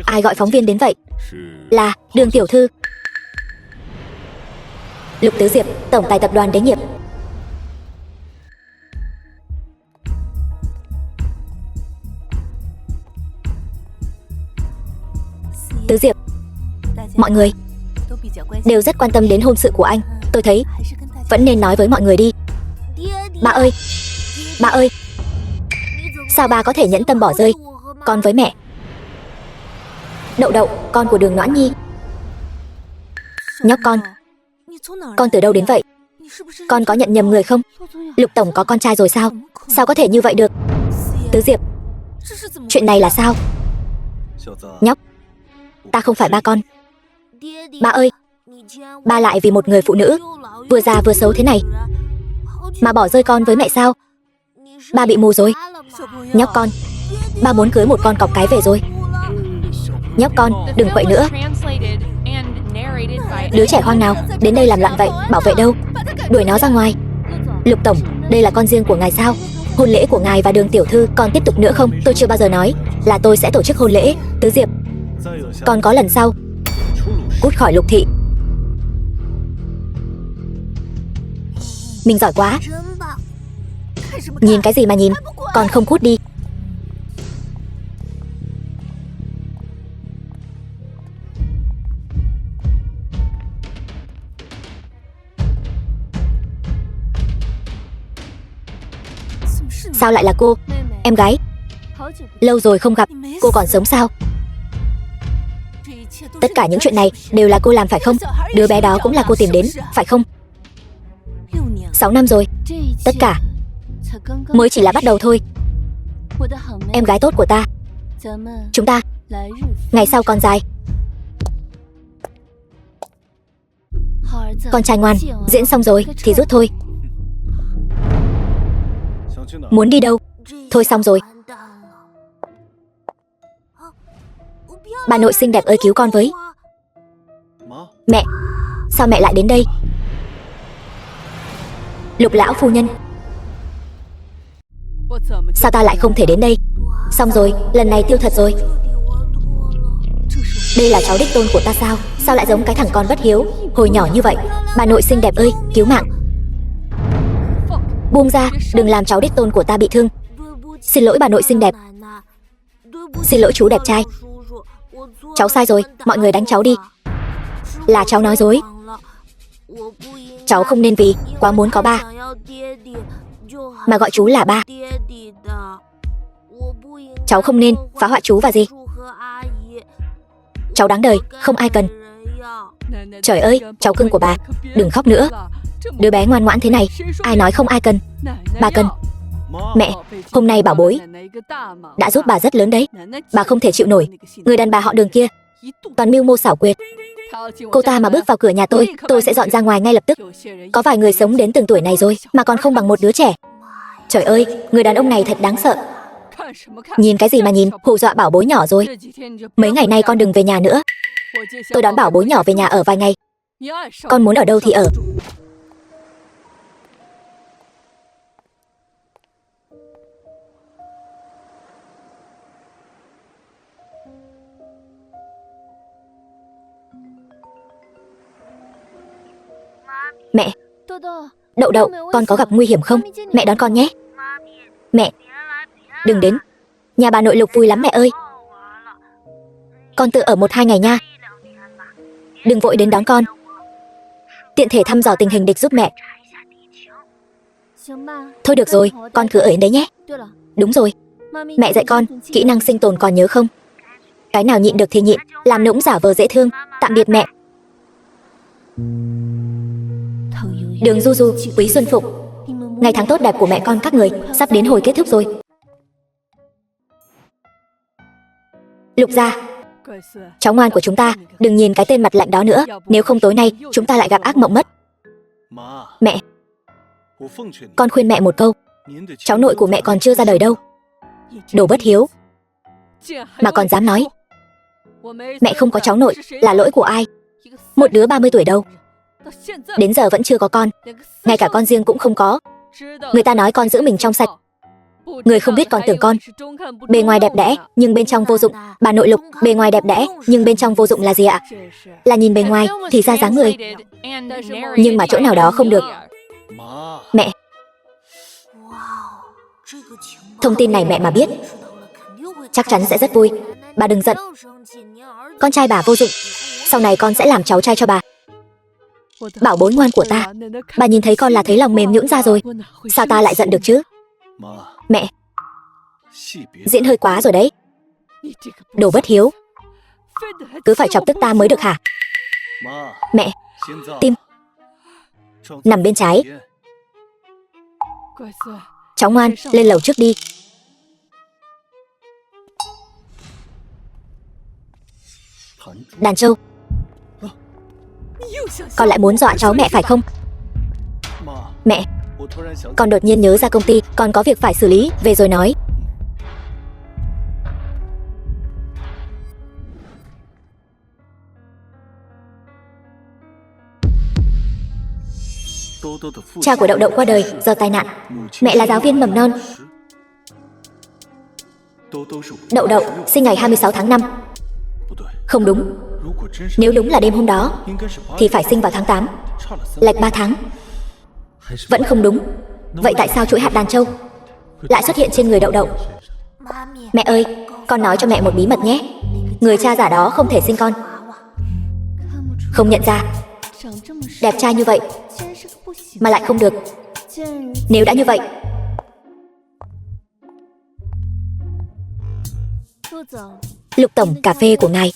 Ai gọi phóng viên đến vậy? Là Đường tiểu thư. Lục Tứ Diệp, tổng tài tập đoàn Đế Nghiệp. Tứ Diệp, mọi người đều rất quan tâm đến hôn sự của anh. Tôi thấy vẫn nên nói với mọi người đi. Ba ơi, ba ơi, sao ba có thể nhẫn tâm bỏ rơi con với mẹ? Đậu Đậu, con của Đường Noãn Nhi. Nhóc con từ đâu đến vậy? Con có nhận nhầm người không? Lục tổng có con trai rồi sao? Sao có thể như vậy được? Tứ Diệp, chuyện này là sao? Nhóc, ta không phải ba con. Ba ơi, ba lại vì một người phụ nữ vừa già vừa xấu thế này mà bỏ rơi con với mẹ sao? Ba bị mù rồi. Nhóc con, ba muốn cưới một con cọp cái về rồi. Nhóc con, đừng quậy nữa. Đứa trẻ hoang nào đến đây làm loạn vậy? Bảo vệ đâu? Đuổi nó ra ngoài. Lục tổng, đây là con riêng của ngài sao? Hôn lễ của ngài và Đường tiểu thư còn tiếp tục nữa không? Tôi chưa bao giờ nói là tôi sẽ tổ chức hôn lễ. Tứ Diệp, còn có lần sau, cút khỏi Lục thị. Mình giỏi quá. Nhìn cái gì mà nhìn, còn không cút đi. Sao lại là cô? Em gái, lâu rồi không gặp, cô còn sống sao? Tất cả những chuyện này đều là cô làm phải không? Đứa bé đó cũng là cô tìm đến, phải không? 6 năm rồi, tất cả mới chỉ là bắt đầu thôi. Em gái tốt của ta, chúng ta ngày sau còn dài. Con trai ngoan, diễn xong rồi thì rút thôi. Muốn đi đâu? Thôi xong rồi. Bà nội xinh đẹp ơi, cứu con với. Mẹ, sao mẹ lại đến đây? Lục lão phu nhân, sao ta lại không thể đến đây? Xong rồi, lần này tiêu thật rồi. Đây là cháu đích tôn của ta sao? Sao lại giống cái thằng con bất hiếu hồi nhỏ như vậy? Bà nội xinh đẹp ơi, cứu mạng. Buông ra, đừng làm cháu đích tôn của ta bị thương. Xin lỗi bà nội xinh đẹp. Xin lỗi chú đẹp trai. Cháu sai rồi, mọi người đánh cháu đi. Là cháu nói dối. Cháu không nên vì quá muốn có ba mà gọi chú là ba. Cháu không nên phá hoại chú và gì. Cháu đáng đời, không ai cần. Trời ơi, cháu cưng của bà, đừng khóc nữa. Đứa bé ngoan ngoãn thế này, ai nói không ai cần. Bà cần. Mẹ, hôm nay bảo bối đã giúp bà rất lớn đấy. Bà không thể chịu nổi người đàn bà họ Đường kia, toàn mưu mô xảo quyệt. Cô ta mà bước vào cửa nhà tôi sẽ dọn ra ngoài ngay lập tức. Có vài người sống đến từng tuổi này rồi mà còn không bằng một đứa trẻ. Trời ơi, người đàn ông này thật đáng sợ. Nhìn cái gì mà nhìn, hù dọa bảo bối nhỏ rồi. Mấy ngày nay con đừng về nhà nữa. Tôi đón bảo bối nhỏ về nhà ở vài ngày. Con muốn ở đâu thì ở. Mẹ, Đậu Đậu, con có gặp nguy hiểm không? Mẹ đón con nhé. Mẹ, đừng đến. Nhà bà nội Lục vui lắm mẹ ơi. Con tự ở 1-2 ngày nha. Đừng vội đến đón con. Tiện thể thăm dò tình hình địch giúp mẹ. Thôi được rồi, con cứ ở đấy nhé. Đúng rồi, mẹ dạy con kỹ năng sinh tồn còn nhớ không? Cái nào nhịn được thì nhịn, làm nũng giả vờ dễ thương. Tạm biệt mẹ. Đường Du Du, Quý Xuân Phục, ngày tháng tốt đẹp của mẹ con các người sắp đến hồi kết thúc rồi. Lục gia, cháu ngoan của chúng ta, đừng nhìn cái tên mặt lạnh đó nữa, nếu không tối nay chúng ta lại gặp ác mộng mất. Mẹ, con khuyên mẹ một câu, cháu nội của mẹ còn chưa ra đời đâu. Đồ bất hiếu mà còn dám nói mẹ không có cháu nội là lỗi của ai? Một đứa 30 tuổi đâu, đến giờ vẫn chưa có con, ngay cả con riêng cũng không có. Người ta nói con giữ mình trong sạch, Người không biết còn tưởng con. Bề ngoài đẹp đẽ, nhưng bên trong vô dụng. Bà nội Lục, bề ngoài đẹp đẽ, nhưng bên trong vô dụng là gì ạ? Là nhìn bề ngoài, thì ra dáng người. Nhưng mà chỗ nào đó không được. Mẹ. Thông tin này mẹ mà biết, chắc chắn sẽ rất vui. Bà đừng giận. Con trai bà vô dụng. Sau này con sẽ làm cháu trai cho bà. Bảo bối ngoan của ta. Bà nhìn thấy con là thấy lòng mềm nhũn ra rồi. Sao ta lại giận được chứ? Mẹ. Diễn hơi quá rồi đấy. Đồ bất hiếu. Cứ phải chọc tức ta mới được hả? Mẹ. Tim. Nằm bên trái. Cháu ngoan, lên lầu trước đi. Đàn Châu. Con lại muốn dọa cháu mẹ phải không? Mẹ. Con đột nhiên nhớ ra công ty, con có việc phải xử lý, về rồi nói. Cha của Đậu Đậu qua đời do tai nạn. Mẹ là giáo viên mầm non. Đậu Đậu sinh ngày 26 tháng 5. Không đúng. Nếu đúng là đêm hôm đó thì phải sinh vào tháng 8, lệch 3 tháng. Vẫn không đúng. Vậy tại sao chuỗi hạt đàn châu lại xuất hiện trên người Đậu Đậu? Mẹ ơi, con nói cho mẹ một bí mật nhé. Người cha giả đó không thể sinh con. Không nhận ra. Đẹp trai như vậy mà lại không được. Nếu đã như vậy, Lục tổng, cà phê của ngài.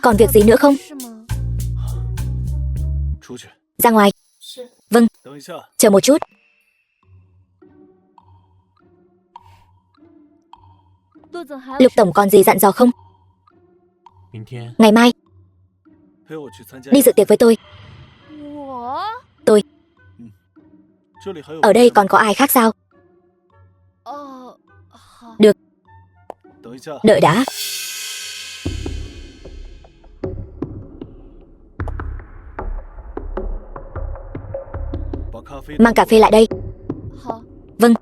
Còn việc gì nữa không? Ra ngoài. Vâng. Chờ một chút. Lục tổng còn gì dặn dò không? Ngày mai đi dự tiệc với tôi. Tôi. Ở đây còn có ai khác sao? Được. Đợi đã. Mang cà phê lại đây. Vâng.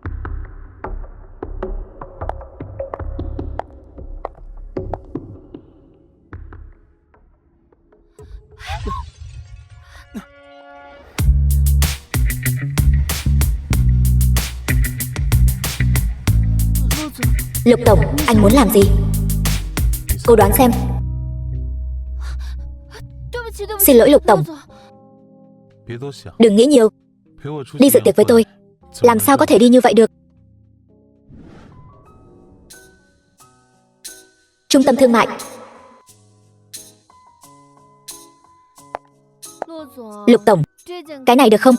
Lục tổng, anh muốn làm gì? Cô đoán xem. Xin lỗi Lục tổng. Đừng nghĩ nhiều. Đi dự tiệc với tôi. Làm sao có thể đi như vậy được? Trung tâm thương mại. Lục tổng, cái này được không?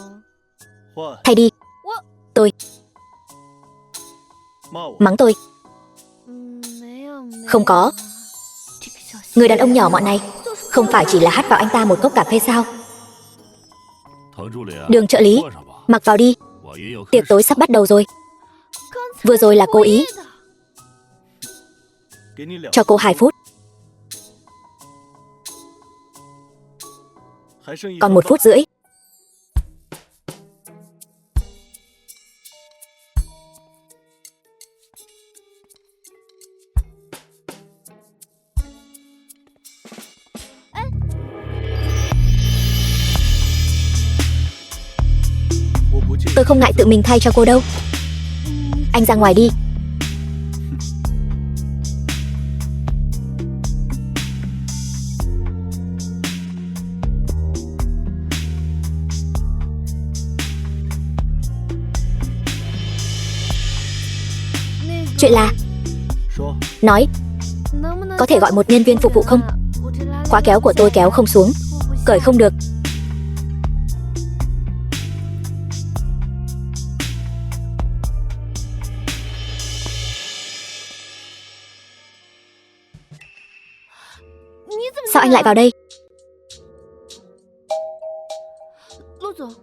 Thay đi. Tôi. Mắng tôi. Không có. Người đàn ông nhỏ mọn này không phải chỉ là hắt vào anh ta một cốc cà phê sao? Đường trợ lý, mặc vào đi. Tiệc tối sắp bắt đầu rồi. Vừa rồi là cố ý. Cho cô 2 phút. Còn 1 phút rưỡi. Tôi không ngại tự mình thay cho cô đâu. Anh ra ngoài đi. Chuyện là... Nói. Có thể gọi một nhân viên phục vụ không? Khóa kéo của tôi kéo không xuống. Cởi không được. Sao anh lại vào đây?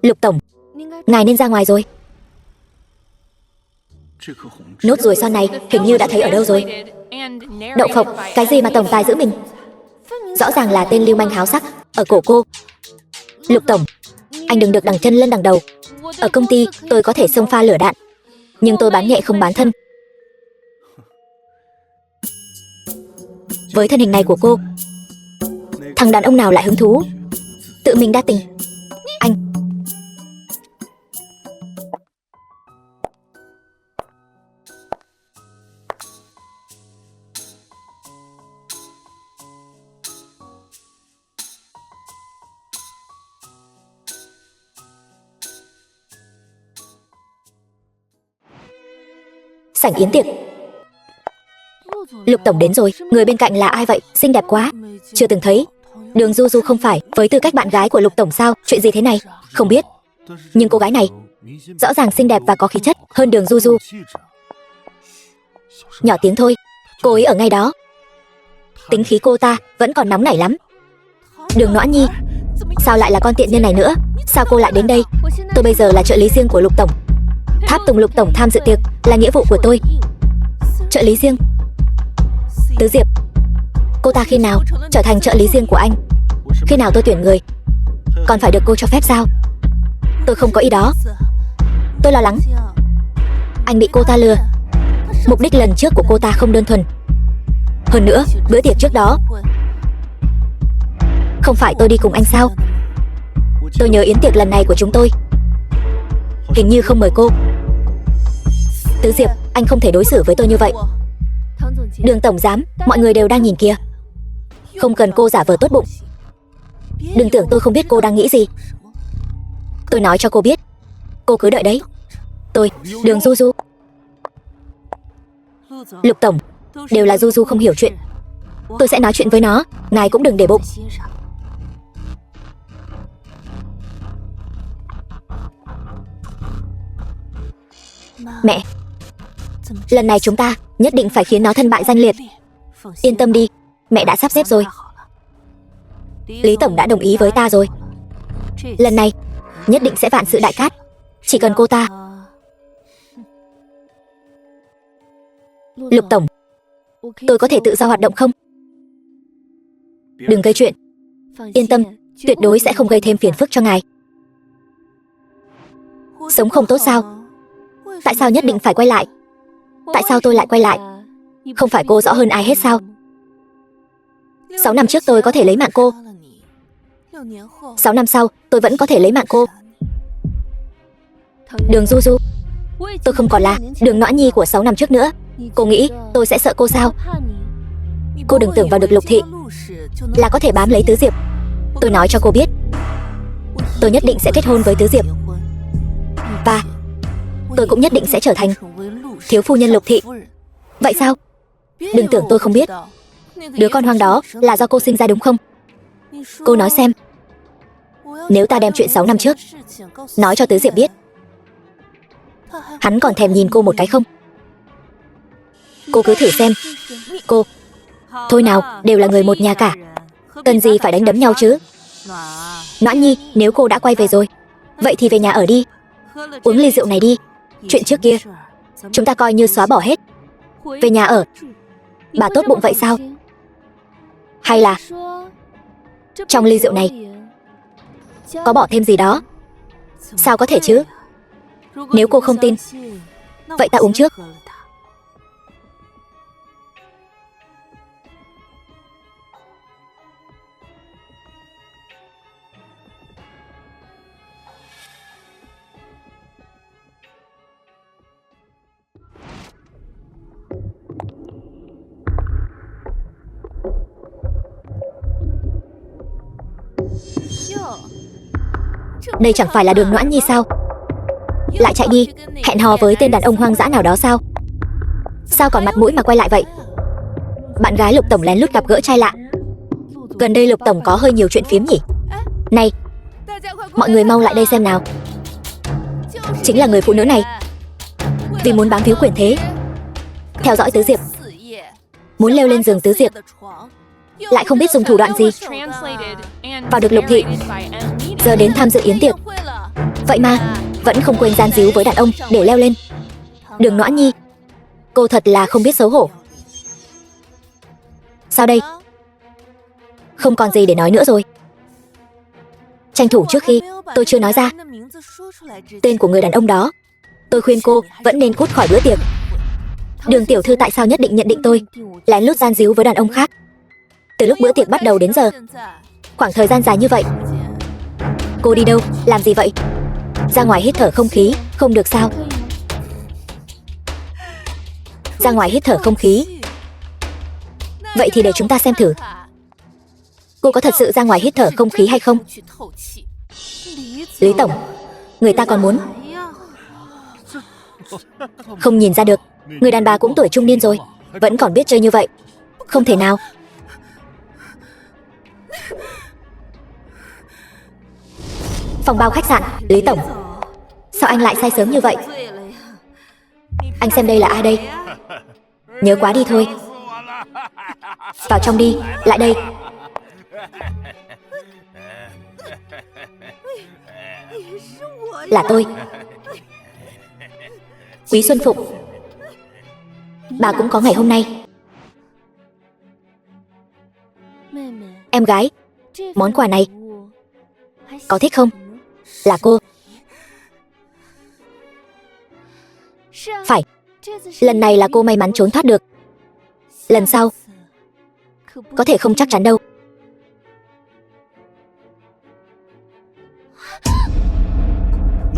Lục tổng, ngài nên ra ngoài rồi. Nốt ruồi son này hình như đã thấy ở đâu rồi. Đậu phộng, cái gì mà tổng tài giữ mình? Rõ ràng là tên lưu manh háo sắc ở cổ cô. Lục tổng, anh đừng được đằng chân lên đằng đầu. Ở công ty, tôi có thể xông pha lửa đạn, nhưng tôi bán nghệ không bán thân. Với thân hình này của cô, thằng đàn ông nào lại hứng thú tự mình đa tình? Anh. Sảnh yến tiệc. Lục tổng đến rồi. Người bên cạnh là ai vậy? Xinh đẹp quá. Chưa từng thấy. Đường Du Du không phải với tư cách bạn gái của Lục tổng sao? Chuyện gì thế này? Không biết. Nhưng cô gái này rõ ràng xinh đẹp và có khí chất hơn Đường Du Du. Nhỏ tiếng thôi. Cô ấy ở ngay đó. Tính khí cô ta vẫn còn nóng nảy lắm. Đường Noãn Nhi. Sao lại là con tiện nhân này nữa? Sao cô lại đến đây? Tôi bây giờ là trợ lý riêng của Lục tổng. Tháp tùng Lục tổng tham dự tiệc là nghĩa vụ của tôi. Trợ lý riêng? Tứ Diệp. Cô ta khi nào trở thành trợ lý riêng của anh? Khi nào tôi tuyển người còn phải được cô cho phép sao? Tôi không có ý đó. Tôi lo lắng anh bị cô ta lừa. Mục đích lần trước của cô ta không đơn thuần. Hơn nữa, bữa tiệc trước đó không phải tôi đi cùng anh sao? Tôi nhớ yến tiệc lần này của chúng tôi hình như không mời cô. Tứ Diệp, anh không thể đối xử với tôi như vậy. Đường tổng giám, mọi người đều đang nhìn kìa. Không cần cô giả vờ tốt bụng. Đừng tưởng tôi không biết cô đang nghĩ gì. Tôi nói cho cô biết. Cô cứ đợi đấy. Tôi, Đường Du Du. Lục tổng, đều là Du Du không hiểu chuyện. Tôi sẽ nói chuyện với nó, ngài cũng đừng để bụng. Mẹ, lần này chúng ta nhất định phải khiến nó thân bại danh liệt. Yên tâm đi, mẹ đã sắp xếp rồi. Lý tổng đã đồng ý với ta rồi. Lần này nhất định sẽ vạn sự đại cát. Chỉ cần cô ta. Lục tổng, tôi có thể tự do hoạt động không? Đừng gây chuyện. Yên tâm, tuyệt đối sẽ không gây thêm phiền phức cho ngài. Sống không tốt sao? Tại sao nhất định phải quay lại? Tại sao tôi lại quay lại? Không phải cô rõ hơn ai hết sao? 6 năm trước tôi có thể lấy mạng cô. 6 năm sau tôi vẫn có thể lấy mạng cô. Đường Du Du, tôi không còn là Đường Noãn Nhi của 6 năm trước nữa. Cô nghĩ tôi sẽ sợ cô sao? Cô đừng tưởng vào được Lục thị là có thể bám lấy Tứ Diệp. Tôi nói cho cô biết, tôi nhất định sẽ kết hôn với Tứ Diệp. Và tôi cũng nhất định sẽ trở thành thiếu phu nhân Lục thị. Vậy sao? Đừng tưởng tôi không biết. Đứa con hoang đó là do cô sinh ra đúng không? Cô nói xem, nếu ta đem chuyện 6 năm trước nói cho Tứ Diệp biết, hắn còn thèm nhìn cô một cái không? Cô cứ thử xem. Cô, thôi nào, đều là người một nhà cả, cần gì phải đánh đấm nhau chứ? Noãn Nhi, nếu cô đã quay về rồi, vậy thì về nhà ở đi. Uống ly rượu này đi. Chuyện trước kia chúng ta coi như xóa bỏ hết. Về nhà ở. Bà tốt bụng vậy sao? Hay là trong ly rượu này có bỏ thêm gì đó? Sao có thể chứ? Nếu cô không tin, vậy ta uống trước. Đây chẳng phải là Đường Noãn Nhi sao? Lại chạy đi hẹn hò với tên đàn ông hoang dã nào đó sao? Sao còn mặt mũi mà quay lại vậy? Bạn gái Lục tổng lén lút gặp gỡ trai lạ. Gần đây Lục tổng có hơi nhiều chuyện phiếm nhỉ? Này, mọi người mau lại đây xem nào. Chính là người phụ nữ này. Vì muốn bám víu quyền thế, theo dõi Tứ Diệp, muốn leo lên giường Tứ Diệp, lại không biết dùng thủ đoạn gì, vào được Lục thị, giờ đến tham dự yến tiệc. Vậy mà vẫn không quên gian díu với đàn ông để leo lên. Đường Noãn Nhi, cô thật là không biết xấu hổ. Sao đây? Không còn gì để nói nữa rồi. Tranh thủ trước khi tôi chưa nói ra tên của người đàn ông đó, tôi khuyên cô vẫn nên cút khỏi bữa tiệc. Đường tiểu thư tại sao nhất định nhận định tôi lén lút gian díu với đàn ông khác? Từ lúc bữa tiệc bắt đầu đến giờ, khoảng thời gian dài như vậy, cô đi đâu, làm gì vậy? Ra ngoài hít thở không khí, không được sao? Ra ngoài hít thở không khí. Vậy thì để chúng ta xem thử, cô có thật sự ra ngoài hít thở không khí hay không? Lý tổng, người ta còn muốn. Không nhìn ra được, người đàn bà cũng tuổi trung niên rồi, vẫn còn biết chơi như vậy. Không thể nào. Phòng bao khách sạn, Lý tổng, sao anh lại say sớm như vậy? Anh xem đây là ai đây? Nhớ quá đi thôi. Vào trong đi, lại đây. Là tôi, Quý Xuân Phụng. Bà cũng có ngày hôm nay. Em gái, món quà này có thích không? Là cô. Phải, lần này là cô may mắn trốn thoát được. Lần sau có thể không chắc chắn đâu.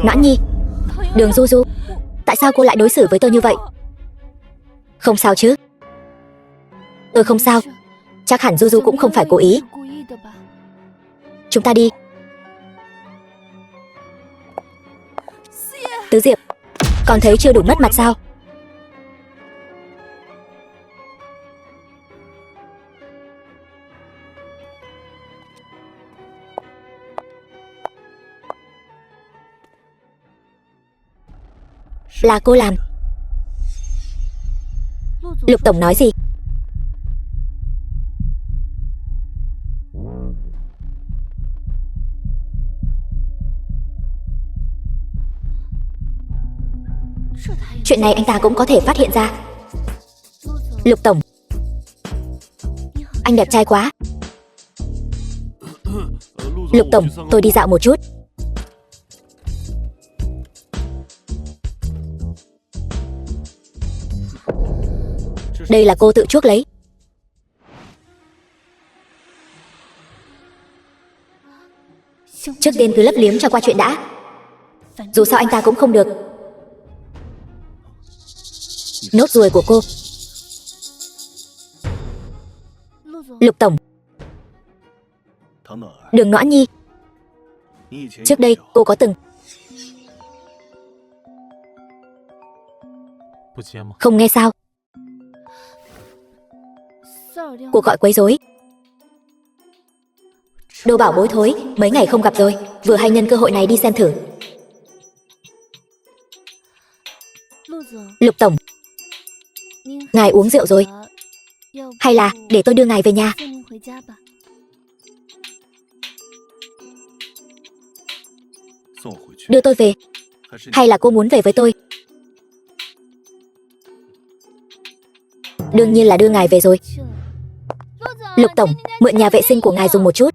Noãn Nhi, Đường Du Du, tại sao cô lại đối xử với tôi như vậy? Không sao chứ? Tôi không sao. Chắc hẳn Du Du cũng không phải cố ý. Chúng ta đi. Tứ Diệp, còn thấy chưa đủ mất mặt sao? Là cô làm. Lục tổng nói gì? Chuyện này anh ta cũng có thể phát hiện ra. Lục tổng, anh đẹp trai quá. Lục tổng, tôi đi dạo một chút. Đây là cô tự chuốc lấy. Trước tiên cứ lấp liếm cho qua chuyện đã. Dù sao anh ta cũng không được. Nốt ruồi của cô. Lục tổng, Đường Noãn Nhi, trước đây cô có từng không nghe sao? Cuộc gọi quấy rối. Đồ bảo bối thối, mấy ngày không gặp rồi, vừa hay nhân cơ hội này đi xem thử. Lục tổng, ngài uống rượu rồi, hay là để tôi đưa ngài về nhà? Đưa tôi về, hay là cô muốn về với tôi? Đương nhiên là đưa ngài về rồi. Lục tổng, mượn nhà vệ sinh của ngài dùng một chút.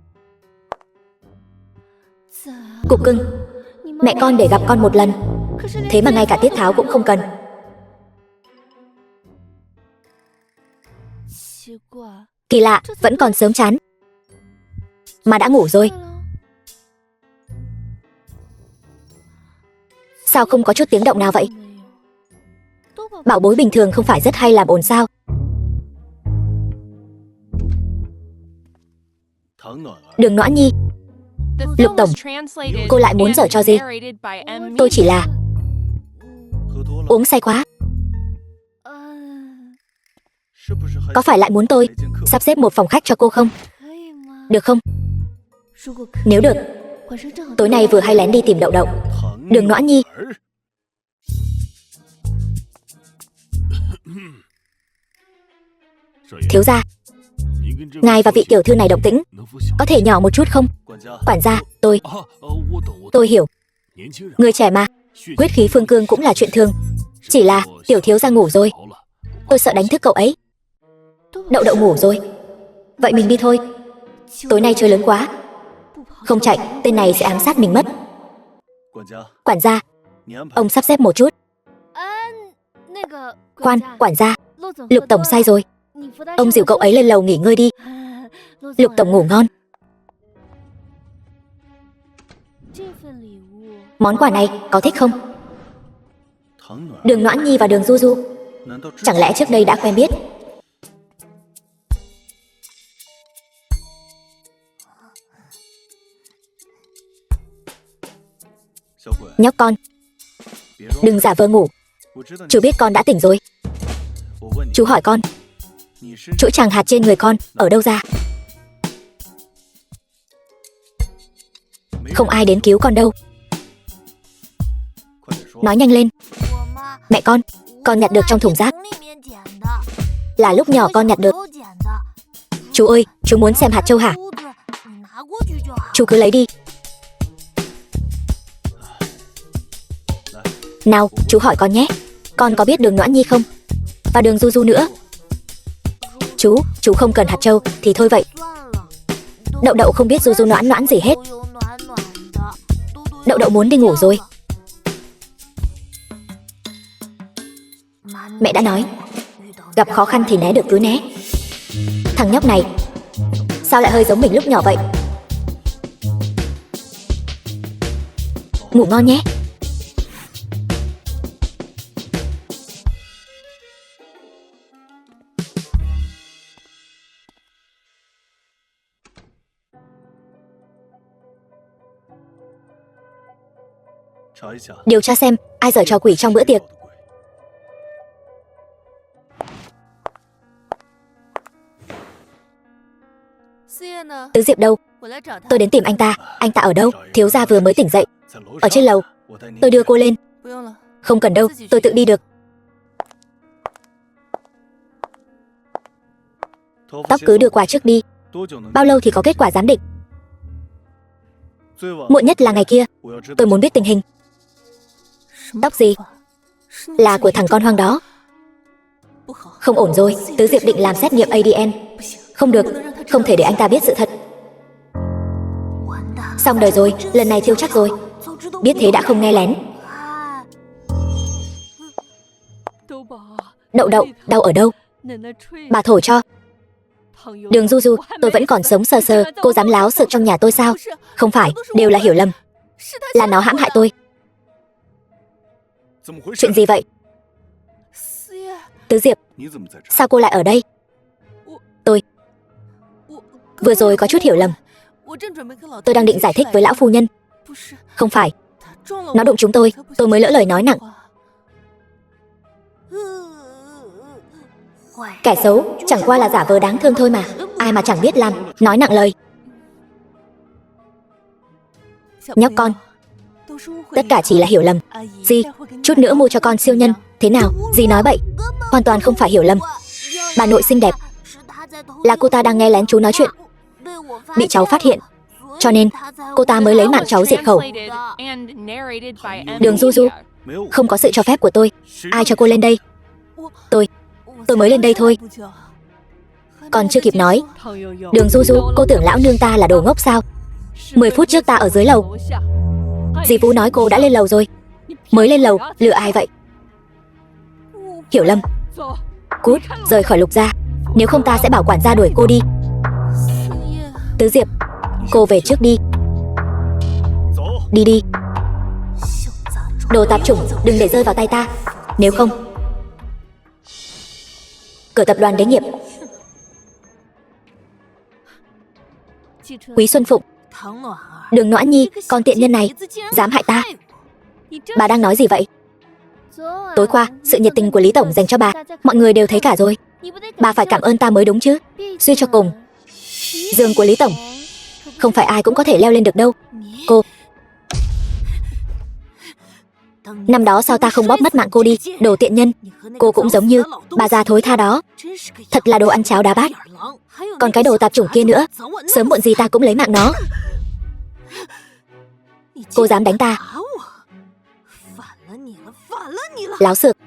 Cục cưng, mẹ con để gặp con một lần, thế mà ngay cả tiết tháo cũng không cần. Kỳ lạ, vẫn còn sớm chán mà đã ngủ rồi. Sao không có chút tiếng động nào vậy? Bảo bối bình thường không phải rất hay làm ồn sao? Đường Noãn Nhi, Lục tổng, cô lại muốn giở trò gì? Tôi chỉ là uống say quá. Có phải lại muốn tôi sắp xếp một phòng khách cho cô không? Được không? Nếu được, tối nay vừa hay lén đi tìm Đậu Đậu. Đường Noãn Nhi. Thiếu gia, ngài và vị tiểu thư này động tĩnh có thể nhỏ một chút không? Quản gia, tôi hiểu. Người trẻ mà, huyết khí phương cương cũng là chuyện thường. Chỉ là tiểu thiếu gia ngủ rồi, tôi sợ đánh thức cậu ấy. Đậu Đậu ngủ rồi, vậy mình đi thôi. Tối nay chơi lớn quá, Không chạy, tên này sẽ ám sát mình mất. Quản gia, ông sắp xếp một chút. Khoan, quản gia, Lục tổng say rồi. Ông dìu cậu ấy lên lầu nghỉ ngơi đi. Lục tổng ngủ ngon. Món quà này có thích không? Đường Noãn Nhi và Đường Du Du, chẳng lẽ trước đây đã quen biết? Nhóc con, đừng giả vờ ngủ. Chú biết con đã tỉnh rồi. Chú hỏi con, chuỗi tràng hạt trên người con ở đâu ra? Không ai đến cứu con đâu. Nói nhanh lên. Mẹ con nhặt được trong thùng rác. Là lúc nhỏ con nhặt được. Chú ơi, chú muốn xem hạt châu hả? Chú cứ lấy đi. Nào, chú hỏi con nhé. Con có biết Đường Noãn Nhi không? Và Đường Du Du nữa. Chú không cần hạt châu thì thôi vậy. Đậu Đậu không biết Du Du Noãn Noãn gì hết. Đậu Đậu muốn đi ngủ rồi. Mẹ đã nói, gặp khó khăn thì né được cứ né. Thằng nhóc này sao lại hơi giống mình lúc nhỏ vậy? Ngủ ngon nhé. Điều tra xem ai giở trò quỷ trong bữa tiệc. Tứ Diệp đâu? Tôi đến tìm anh ta. Anh ta ở đâu? Thiếu gia vừa mới tỉnh dậy. Ở trên lầu. Tôi đưa cô lên. Không cần đâu, tôi tự đi được. Tóc cứ đưa qua trước đi. Bao lâu thì có kết quả giám định? Muộn nhất là ngày kia. Tôi muốn biết tình hình. Tóc gì? Là của thằng con hoang đó. Không ổn rồi, Tứ Diệp định làm xét nghiệm ADN. Không được, không thể để anh ta biết sự thật. Xong đời rồi, lần này thiêu chắc rồi. Biết thế đã không nghe lén. Đậu Đậu, đau ở đâu? Bà thổi cho. Đường Du Du, tôi vẫn còn sống sờ sờ. Cô dám láo sự trong nhà tôi sao? Không phải, đều là hiểu lầm. Là nó hãm hại tôi. Chuyện gì vậy? Tứ Diệp, sao cô lại ở đây? Tôi vừa rồi có chút hiểu lầm. Tôi đang định giải thích với lão phu nhân. Không phải, nó đụng chúng tôi mới lỡ lời nói nặng. Kẻ xấu chẳng qua là giả vờ đáng thương thôi mà. Ai mà chẳng biết làm, nói nặng lời. Nhóc con, tất cả chỉ là hiểu lầm. Dì, chút nữa mua cho con siêu nhân. Thế nào, dì nói bậy. Hoàn toàn không phải hiểu lầm. Bà nội xinh đẹp. Là cô ta đang nghe lén chú nói chuyện. Bị cháu phát hiện, cho nên cô ta mới lấy mạng cháu diệt khẩu. Đường Du Du, không có sự cho phép của tôi. Ai cho cô lên đây? Tôi mới lên đây thôi. Còn chưa kịp nói. Đường Du Du, cô tưởng lão nương ta là đồ ngốc sao? 10 phút trước ta ở dưới lầu. Dì Vũ nói cô đã lên lầu rồi. Mới lên lầu, lừa ai vậy? Hiểu lầm. Cút, rời khỏi Lục gia. Nếu không ta sẽ bảo quản gia đuổi cô đi. Tứ Diệp, cô về trước đi. Đi đi. Đồ tạp chủng, đừng để rơi vào tay ta. Nếu không. Cửa tập đoàn đế nghiệp. Quý Xuân Phụng, Đường Noãn Nhi, con tiện nhân này dám hại ta. Bà đang nói gì vậy? Tối qua, sự nhiệt tình của Lý Tổng dành cho bà, mọi người đều thấy cả rồi. Bà phải cảm ơn ta mới đúng chứ. Suy cho cùng, giường của Lý Tổng không phải ai cũng có thể leo lên được đâu. Cô, năm đó sao ta không bóp mất mạng cô đi, đồ tiện nhân. Cô cũng giống như bà già thối tha đó. Thật là đồ ăn cháo đá bát. Còn cái đồ tạp chủng kia nữa, sớm muộn gì ta cũng lấy mạng nó. Cô dám đánh ta? Láo xược.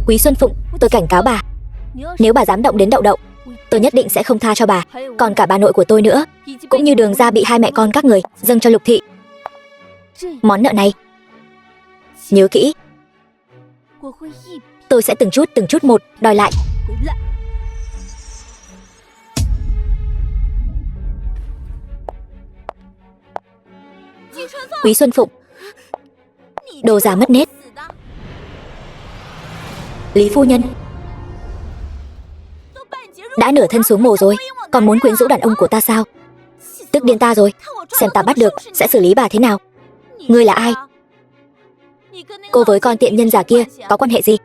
Quý Xuân Phụng, tôi cảnh cáo bà, nếu bà dám động đến Đậu Đậu, Tôi nhất định sẽ không tha cho bà. Còn cả bà nội của tôi nữa, cũng như Đường gia bị hai mẹ con các người dâng cho Lục thị. Món nợ này, nhớ kỹ, tôi sẽ từng chút một đòi lại. Quý Xuân Phụng, đồ già mất nết. Lý phu nhân, đã nửa thân xuống mồ rồi, còn muốn quyến rũ đàn ông của ta sao? Tức điên ta rồi, xem ta bắt được sẽ xử lý bà thế nào. Ngươi là ai? Cô với con tiện nhân già kia có quan hệ gì?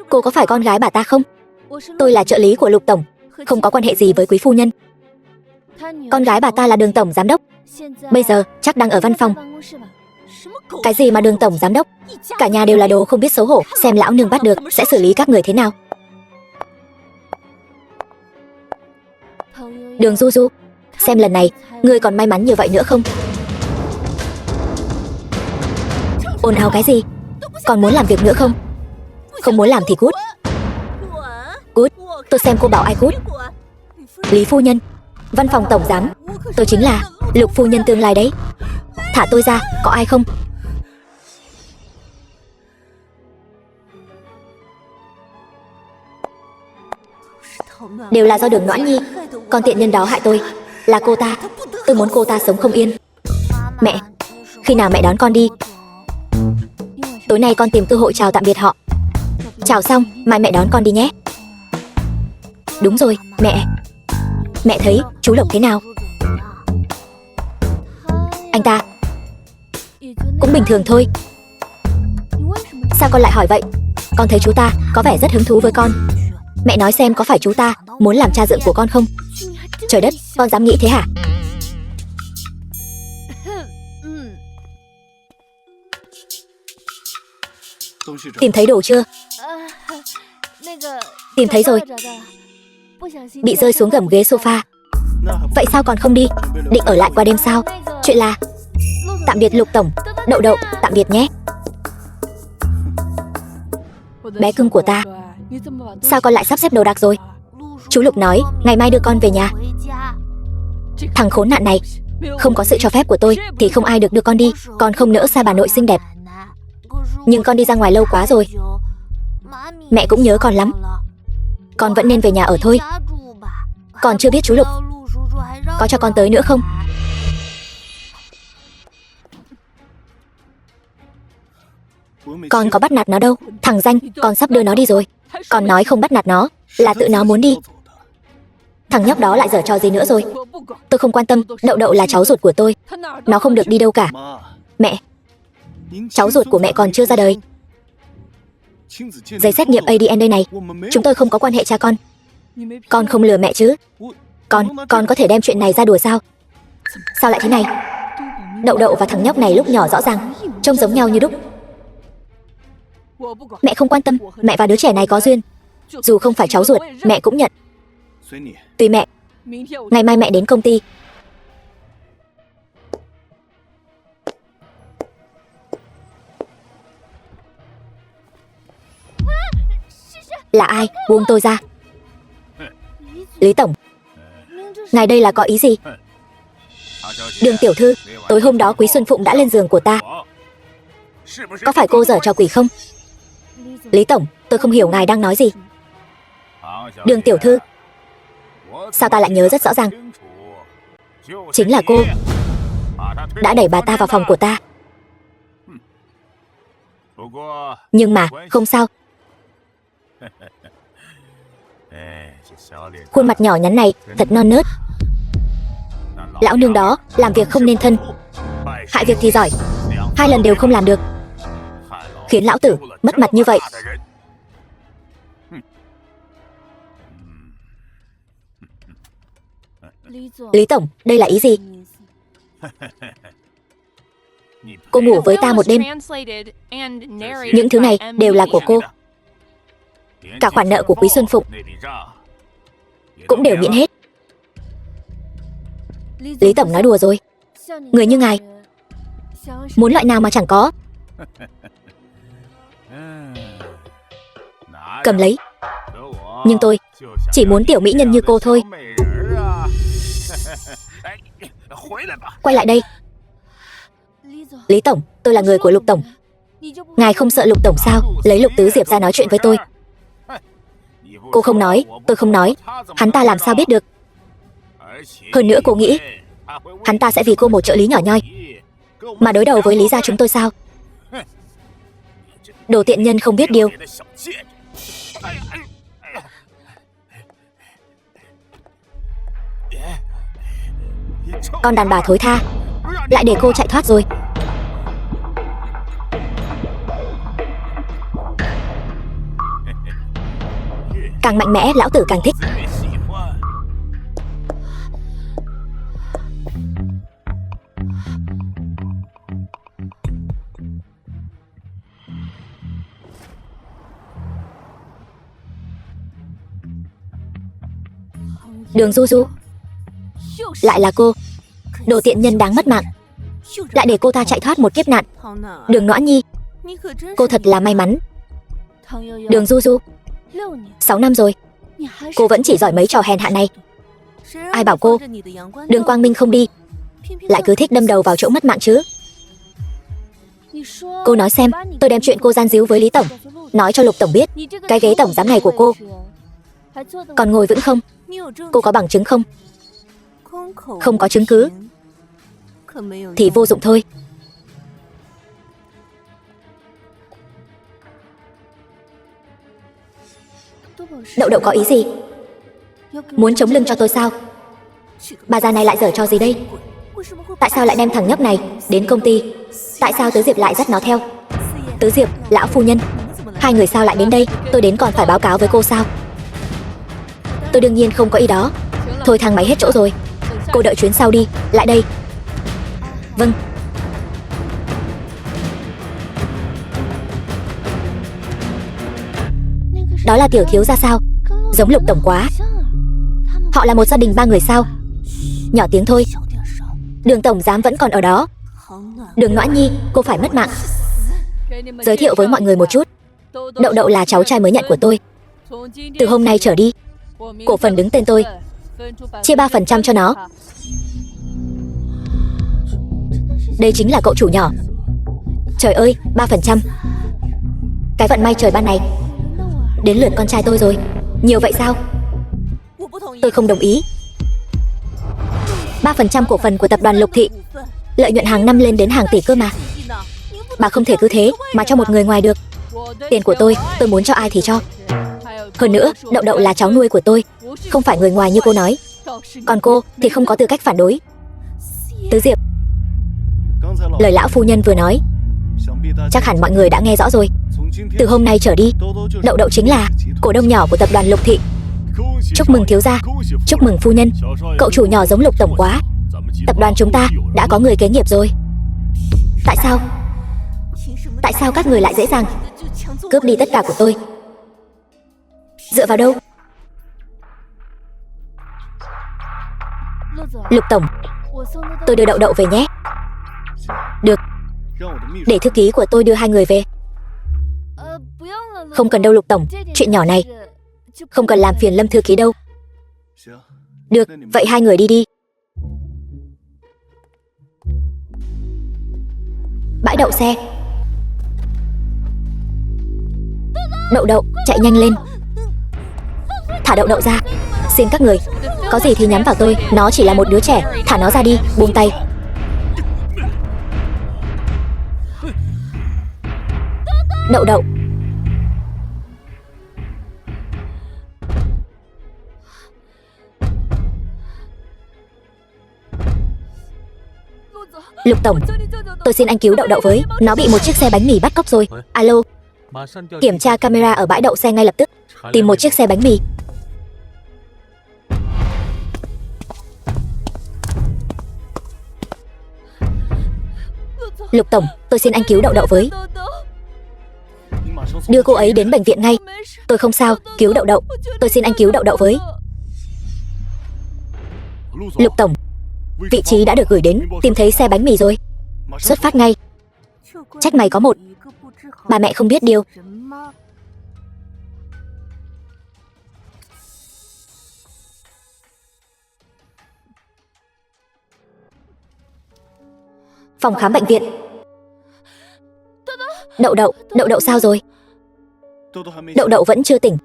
Cô có phải con gái bà ta không? Tôi là trợ lý của Lục tổng, không có quan hệ gì với quý phu nhân. Con gái bà ta là Đường tổng giám đốc, bây giờ chắc đang ở văn phòng. Cái gì mà Đường tổng giám đốc? Cả nhà đều là đồ không biết xấu hổ. Xem lão nương bắt được sẽ xử lý các người thế nào. Đường Du Du, xem lần này ngươi còn may mắn như vậy nữa không? Ồn ào cái gì? Còn muốn làm việc nữa không? Không muốn làm thì cút. Cút, tôi xem cô bảo ai cút. Lý phu nhân, văn phòng tổng giám, tôi chính là Lục phu nhân tương lai đấy. Thả tôi ra, có ai không? Đều là do Đường Noãn Nhi, con tiện nhân đó hại tôi. Là cô ta, tôi muốn cô ta sống không yên. Mẹ, khi nào mẹ đón con đi? Tối nay con tìm cơ hội chào tạm biệt họ. Chào xong, mai mẹ đón con đi nhé. Đúng rồi, mẹ. Mẹ thấy chú Lộc thế nào? Anh ta cũng bình thường thôi. Sao con lại hỏi vậy? Con thấy chú ta có vẻ rất hứng thú với con. Mẹ nói xem có phải chú ta muốn làm cha dượng của con không? Trời đất, con dám nghĩ thế hả? Tìm thấy đồ chưa? Tìm thấy rồi. Bị rơi xuống gầm ghế sofa. Vậy sao còn không đi? Định ở lại qua đêm sao? Chuyện là tạm biệt Lục tổng. Đậu đậu, tạm biệt nhé. Bé cưng của ta, sao con lại sắp xếp đồ đạc rồi? Chú Lục nói ngày mai đưa con về nhà. Thằng khốn nạn này, không có sự cho phép của tôi thì không ai được đưa con đi. Con không nỡ xa bà nội xinh đẹp. Nhưng con đi ra ngoài lâu quá rồi, mẹ cũng nhớ con lắm. Con vẫn nên về nhà ở thôi. Còn chưa biết chú Lục có cho con tới nữa không? Con có bắt nạt nó đâu. Thằng danh, con sắp đưa nó đi rồi. Con nói không bắt nạt nó là tự nó muốn đi. Thằng nhóc đó lại giở trò gì nữa rồi? Tôi không quan tâm, Đậu Đậu là cháu ruột của tôi. Nó không được đi đâu cả. Mẹ, cháu ruột của mẹ còn chưa ra đời. Giấy xét nghiệm ADN này, chúng tôi không có quan hệ cha con. Con không lừa mẹ chứ? Con có thể đem chuyện này ra đùa sao? Sao lại thế này? Đậu Đậu và thằng nhóc này lúc nhỏ rõ ràng trông giống nhau như đúc. Mẹ không quan tâm, mẹ và đứa trẻ này có duyên. Dù không phải cháu ruột, mẹ cũng nhận. Tùy mẹ. Ngày mai mẹ đến công ty. Là ai? Buông tôi ra. Lý tổng, ngài đây là có ý gì? Đường tiểu thư, tối hôm đó Quý Xuân Phụng đã lên giường của ta. Có phải cô giở trò quỷ không? Lý tổng, tôi không hiểu ngài đang nói gì. Đường tiểu thư, sao ta lại nhớ rất rõ ràng? Chính là cô đã đẩy bà ta vào phòng của ta. Nhưng mà không sao. Khuôn mặt nhỏ nhắn này thật non nớt. Lão nương đó làm việc không nên thân, hại việc thì giỏi, 2 lần đều không làm được, khiến lão tử mất mặt như vậy. Lý tổng, đây là ý gì? Cô ngủ với ta một đêm. Những thứ này đều là của cô. Cả khoản nợ của Quý Xuân Phụng cũng đều miễn hết. Lý tổng nói đùa rồi. Người như ngài muốn loại nào mà chẳng có. Cầm lấy. Nhưng tôi Chỉ muốn tiểu mỹ nhân như cô thôi. Quay lại đây. Lý Tổng, tôi là người của Lục Tổng. Ngài không sợ Lục Tổng sao? Lấy Lục Tứ Diệp ra nói chuyện với tôi. Cô không nói, tôi không nói. Hắn ta làm sao biết được? Hơn nữa cô nghĩ hắn ta sẽ vì cô một trợ lý nhỏ nhoi mà đối đầu với Lý gia chúng tôi sao? Đồ tiện nhân không biết điều. Con đàn bà thối tha, lại để cô chạy thoát rồi. Càng mạnh mẽ lão tử càng thích. Đường Du Du. Lại là cô. Đồ tiện nhân đáng mất mạng, lại để cô ta chạy thoát một kiếp nạn. Đường Noãn Nhi, cô thật là may mắn. Đường Du Du, 6 năm rồi, cô vẫn chỉ giỏi mấy trò hèn hạ này. Ai bảo cô đường quang minh không đi, lại cứ thích đâm đầu vào chỗ mất mạng chứ. Cô nói xem, tôi đem chuyện cô gian díu với Lý Tổng nói cho Lục Tổng biết. Cái ghế tổng giám này của cô còn ngồi vững không? Cô có bằng chứng không? Không có chứng cứ thì vô dụng thôi. Đậu Đậu có ý gì? Muốn chống lưng cho tôi sao? Bà già này lại giở trò gì đây? Tại sao lại đem thằng nhóc này đến công ty? Tại sao Tứ Diệp lại dắt nó theo? Tứ Diệp, lão phu nhân, hai người sao lại đến đây? Tôi đến còn phải báo cáo với cô sao? Tôi đương nhiên không có ý đó. Thôi thang máy hết chỗ rồi, cô đợi chuyến sau đi. Lại đây. Vâng. Đó là tiểu thiếu gia sao? Giống Lục Tổng quá. Họ là một gia đình 3 người sao? Nhỏ tiếng thôi. Đường tổng giám vẫn còn ở đó. Đường Noãn Nhi, cô phải mất mạng. Giới thiệu với mọi người một chút, Đậu Đậu là cháu trai mới nhận của tôi. Từ hôm nay trở đi, cổ phần đứng tên tôi, chia 3% cho nó. Đây chính là cậu chủ nhỏ. Trời ơi, 3%. Cái vận may trời ban này đến lượt con trai tôi rồi. Nhiều vậy sao? Tôi không đồng ý. 3% cổ phần của tập đoàn Lục Thị, lợi nhuận hàng năm lên đến hàng tỷ cơ mà. Bà không thể cứ thế mà cho một người ngoài được. Tiền của tôi muốn cho ai thì cho. Hơn nữa, Đậu Đậu là cháu nuôi của tôi, không phải người ngoài như cô nói. Còn cô thì không có tư cách phản đối. Tứ Diệp, lời lão phu nhân vừa nói chắc hẳn mọi người đã nghe rõ rồi. Từ hôm nay trở đi, Đậu Đậu chính là cổ đông nhỏ của tập đoàn Lục Thị. Chúc mừng thiếu gia, chúc mừng phu nhân. Cậu chủ nhỏ giống Lục Tổng quá. Tập đoàn chúng ta đã có người kế nghiệp rồi. Tại sao các người lại dễ dàng cướp đi tất cả của tôi? Dựa vào đâu? Lục Tổng, tôi đưa Đậu Đậu về nhé. Được, để thư ký của tôi đưa hai người về. Không cần đâu Lục Tổng, chuyện nhỏ này không cần làm phiền Lâm thư ký đâu. Được, vậy hai người đi đi. Bãi đậu xe. Đậu Đậu, chạy nhanh lên. Thả Đậu Đậu ra. Xin các người, có gì thì nhắm vào tôi. Nó chỉ là một đứa trẻ, thả nó ra đi, buông tay. Đậu Đậu. Lục Tổng, tôi xin anh cứu Đậu Đậu với. Nó bị một chiếc xe bánh mì bắt cóc rồi. Alo, kiểm tra camera ở bãi đậu xe ngay lập tức. Tìm một chiếc xe bánh mì. Lục Tổng, tôi xin anh cứu Đậu Đậu với. Đưa cô ấy đến bệnh viện ngay. Tôi không sao, cứu Đậu Đậu. Tôi xin anh cứu Đậu Đậu với. Lục Tổng, vị trí đã được gửi đến. Tìm thấy xe bánh mì rồi. Xuất phát ngay. Trách mày có một, bà mẹ không biết điều. Phòng khám bệnh viện. Đậu đậu sao rồi? Đậu đậu vẫn chưa tỉnh.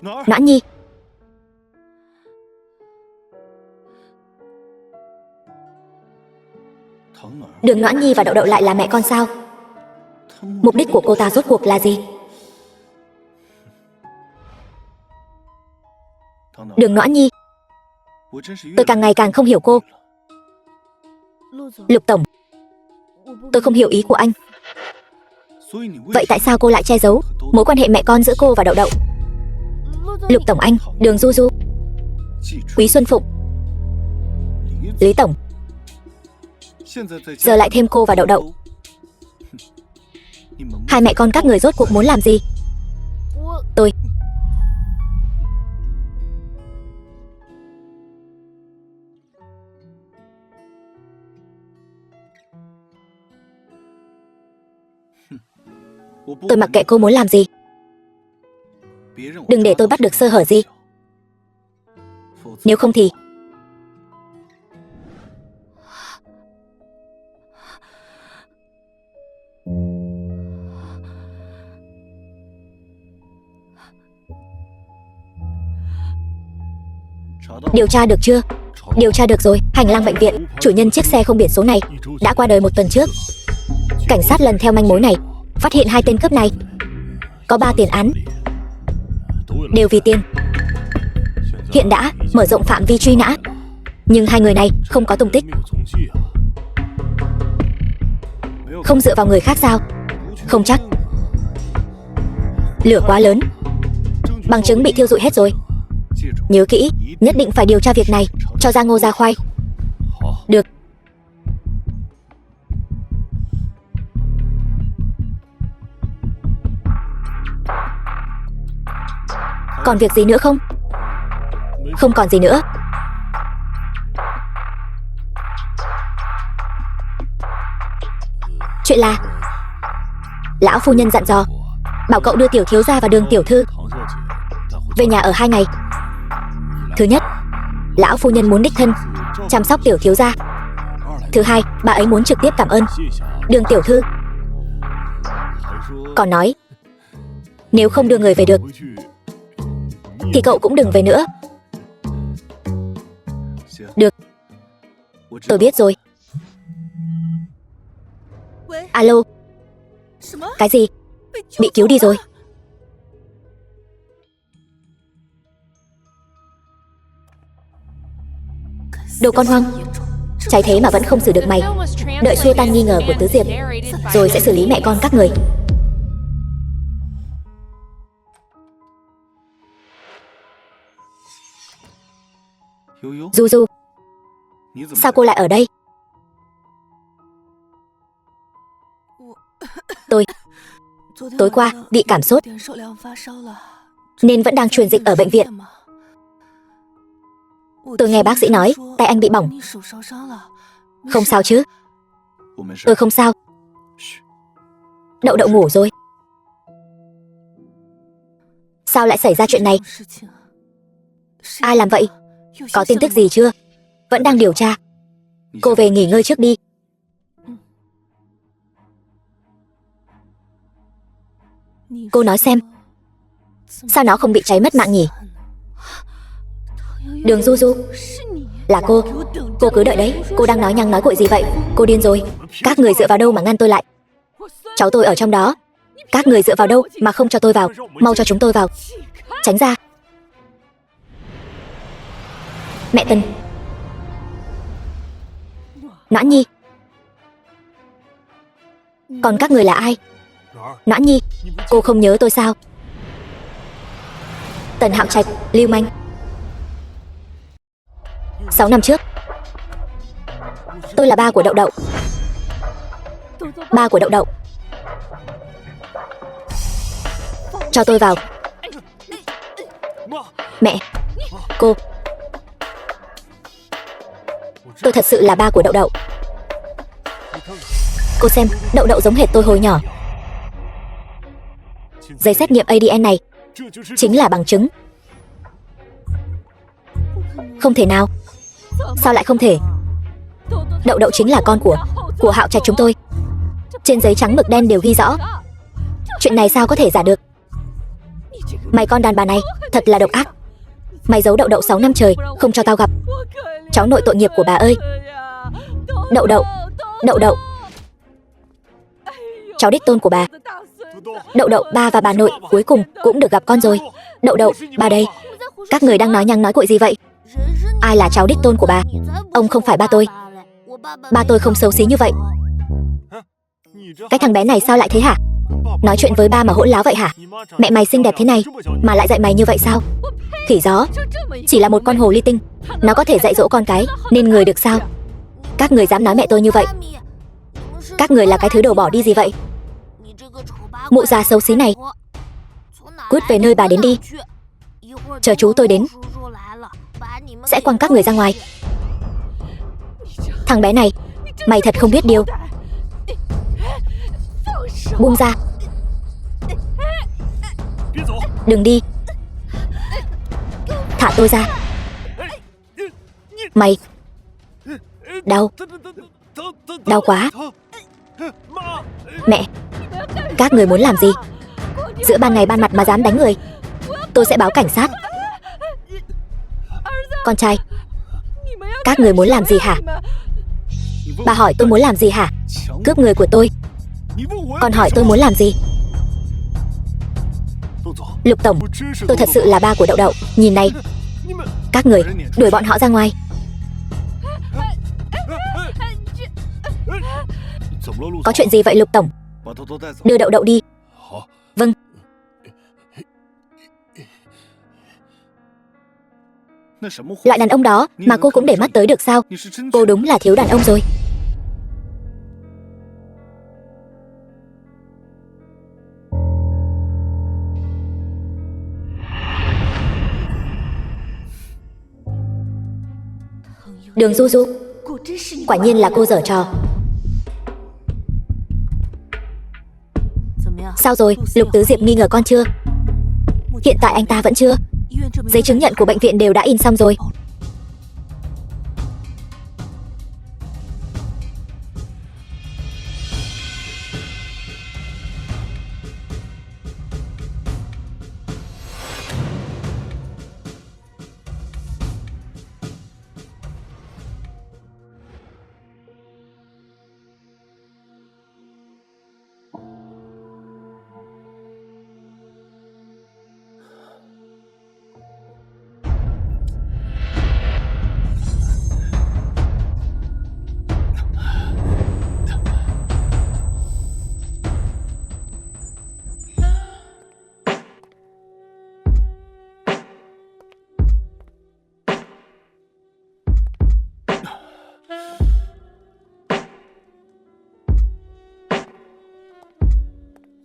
Noãn Nhi. Đường Noãn Nhi và Đậu Đậu lại là mẹ con sao? Mục đích của cô ta rốt cuộc là gì? Đường Noãn Nhi, tôi càng ngày càng không hiểu cô. Lục tổng, tôi không hiểu ý của anh. Vậy tại sao cô lại che giấu mối quan hệ mẹ con giữa cô và Đậu Đậu? Lục tổng anh, Đường Du Du, Quý Xuân Phụng, Lý tổng, giờ lại thêm cô và Đậu Đậu. Hai mẹ con các người rốt cuộc muốn làm gì? Tôi mặc kệ cô muốn làm gì. Đừng để tôi bắt được sơ hở gì. Nếu không thì điều tra được chưa? Điều tra được rồi. Hành lang bệnh viện, chủ nhân chiếc xe không biển số này đã qua đời 1 tuần trước. Cảnh sát lần theo manh mối này phát hiện 2 tên cướp này có 3 tiền án, đều vì tiền. Hiện đã mở rộng phạm vi truy nã, nhưng 2 người này không có tung tích. Không dựa vào người khác sao? Không chắc. Lửa quá lớn, bằng chứng bị thiêu rụi hết rồi. Nhớ kỹ, nhất định phải điều tra việc này cho ra ngô ra khoai. Được. Còn việc gì nữa không? Không còn gì nữa. Chuyện là lão phu nhân dặn dò bảo cậu đưa tiểu thiếu gia và Đường tiểu thư về nhà ở 2 ngày. Thứ nhất, lão phu nhân muốn đích thân chăm sóc tiểu thiếu gia. Thứ hai, bà ấy muốn trực tiếp cảm ơn Đường tiểu thư. Còn nói nếu không đưa người về được thì cậu cũng đừng về nữa. Được, tôi biết rồi. Alo. Cái gì? Bị cứu đi rồi. Đồ con hoang, cháy thế mà vẫn không xử được mày. Đợi xua tan nghi ngờ của Tứ Diệp, rồi sẽ xử lý mẹ con các người. Du Du, sao cô lại ở đây? Tối qua bị cảm sốt nên vẫn đang truyền dịch ở bệnh viện. Tôi nghe bác sĩ nói tay anh bị bỏng. Không sao chứ? Tôi không sao. Đậu Đậu ngủ rồi. Sao lại xảy ra chuyện này? Ai làm vậy? Có tin tức gì chưa? Vẫn đang điều tra. Cô về nghỉ ngơi trước đi. Cô nói xem, sao nó không bị cháy mất mạng nhỉ? Đường Du Du, là cô. Cô cứ đợi đấy. Cô đang nói nhăng nói cuội gì vậy? Cô điên rồi. Các người dựa vào đâu mà ngăn tôi lại? Cháu tôi ở trong đó. Các người dựa vào đâu mà không cho tôi vào? Mau cho chúng tôi vào. Tránh ra. Mẹ Tần. Noãn Nhi. Còn các người là ai? Noãn Nhi, cô không nhớ tôi sao? Tần Hạo Trạch, lưu manh. 6 năm trước, tôi là ba của Đậu Đậu. Ba của Đậu Đậu. Cho tôi vào. Mẹ, cô. Tôi thật sự là ba của Đậu Đậu. Cô xem, Đậu Đậu giống hệt tôi hồi nhỏ. Giấy xét nghiệm ADN này chính là bằng chứng. Không thể nào. Sao lại không thể? Đậu Đậu chính là con của Hạo Trạch chúng tôi. Trên giấy trắng mực đen đều ghi rõ. Chuyện này sao có thể giả được? Mày con đàn bà này thật là độc ác. Mày giấu Đậu Đậu 6 năm trời, không cho tao gặp. Cháu nội tội nghiệp của bà ơi. Đậu Đậu, Đậu Đậu, cháu đích tôn của bà. Đậu Đậu, ba và bà nội cuối cùng cũng được gặp con rồi. Đậu Đậu, bà đây. Các người đang nói nhăng nói cuội gì vậy? Ai là cháu đích tôn của bà? Ông không phải ba tôi. Ba tôi không xấu xí như vậy. Cái thằng bé này sao lại thế hả? Nói chuyện với ba mà hỗn láo vậy hả? Mẹ mày xinh đẹp thế này mà lại dạy mày như vậy sao? Khỉ gió, chỉ là một con hồ ly tinh, nó có thể dạy dỗ con cái nên người được sao? Các người dám nói mẹ tôi như vậy? Các người là cái thứ đồ bỏ đi gì vậy? Mụ già xấu xí này, cút về nơi bà đến đi. Chờ chú tôi đến sẽ quăng các người ra ngoài. Thằng bé này, mày thật không biết điều. Buông ra. Đừng đi. Thả tôi ra. Mày. Đau. Đau quá. Mẹ. Các người muốn làm gì? Giữa ban ngày ban mặt mà dám đánh người, tôi sẽ báo cảnh sát. Con trai, các người muốn làm gì hả? Bà hỏi tôi muốn làm gì hả? Cướp người của tôi. Con hỏi tôi muốn làm gì? Lục tổng, tôi thật sự là ba của Đậu Đậu. Nhìn này. Các người, đuổi bọn họ ra ngoài. Có chuyện gì vậy Lục tổng? Đưa Đậu Đậu đi. Vâng. Loại đàn ông đó mà cô cũng để mắt tới được sao? Cô đúng là thiếu đàn ông rồi. Đường Du Du, quả nhiên là cô giở trò. Sao rồi, Lục Tứ Diệp nghi ngờ con chưa? Hiện tại anh ta vẫn chưa. Giấy chứng nhận của bệnh viện đều đã in xong rồi.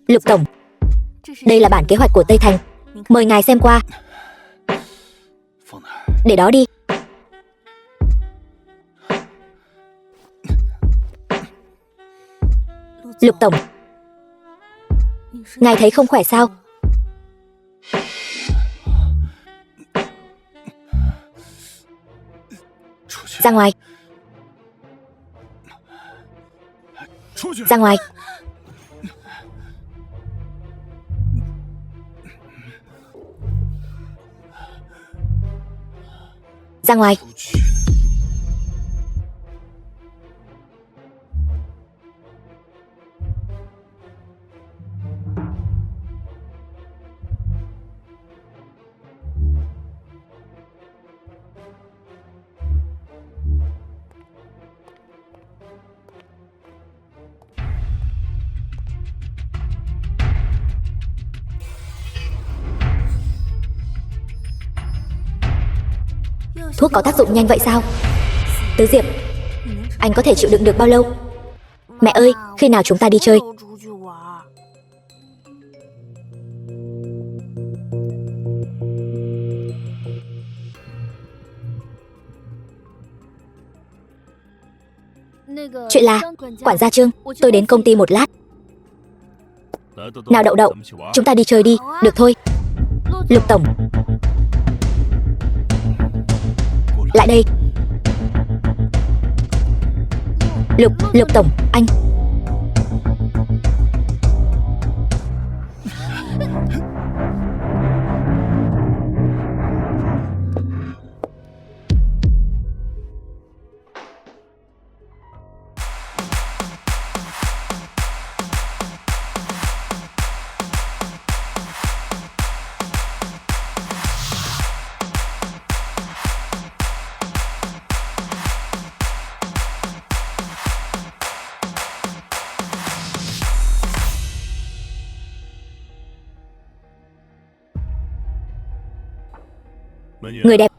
Lục tổng, đây là bản kế hoạch của Tây Thành, mời ngài xem qua. Để đó đi. Lục tổng, ngài thấy không khỏe sao? Ra ngoài. Ra ngoài. Ra ngoài. Thuốc có tác dụng nhanh vậy sao? Tứ Diệp, anh có thể chịu đựng được bao lâu? Mẹ ơi, khi nào chúng ta đi chơi? Chuyện là, quản gia Trương, tôi đến công ty một lát. Nào Đậu Đậu, chúng ta đi chơi đi, được thôi. Lục tổng. Lại đây. Lục tổng, anh. Người đẹp.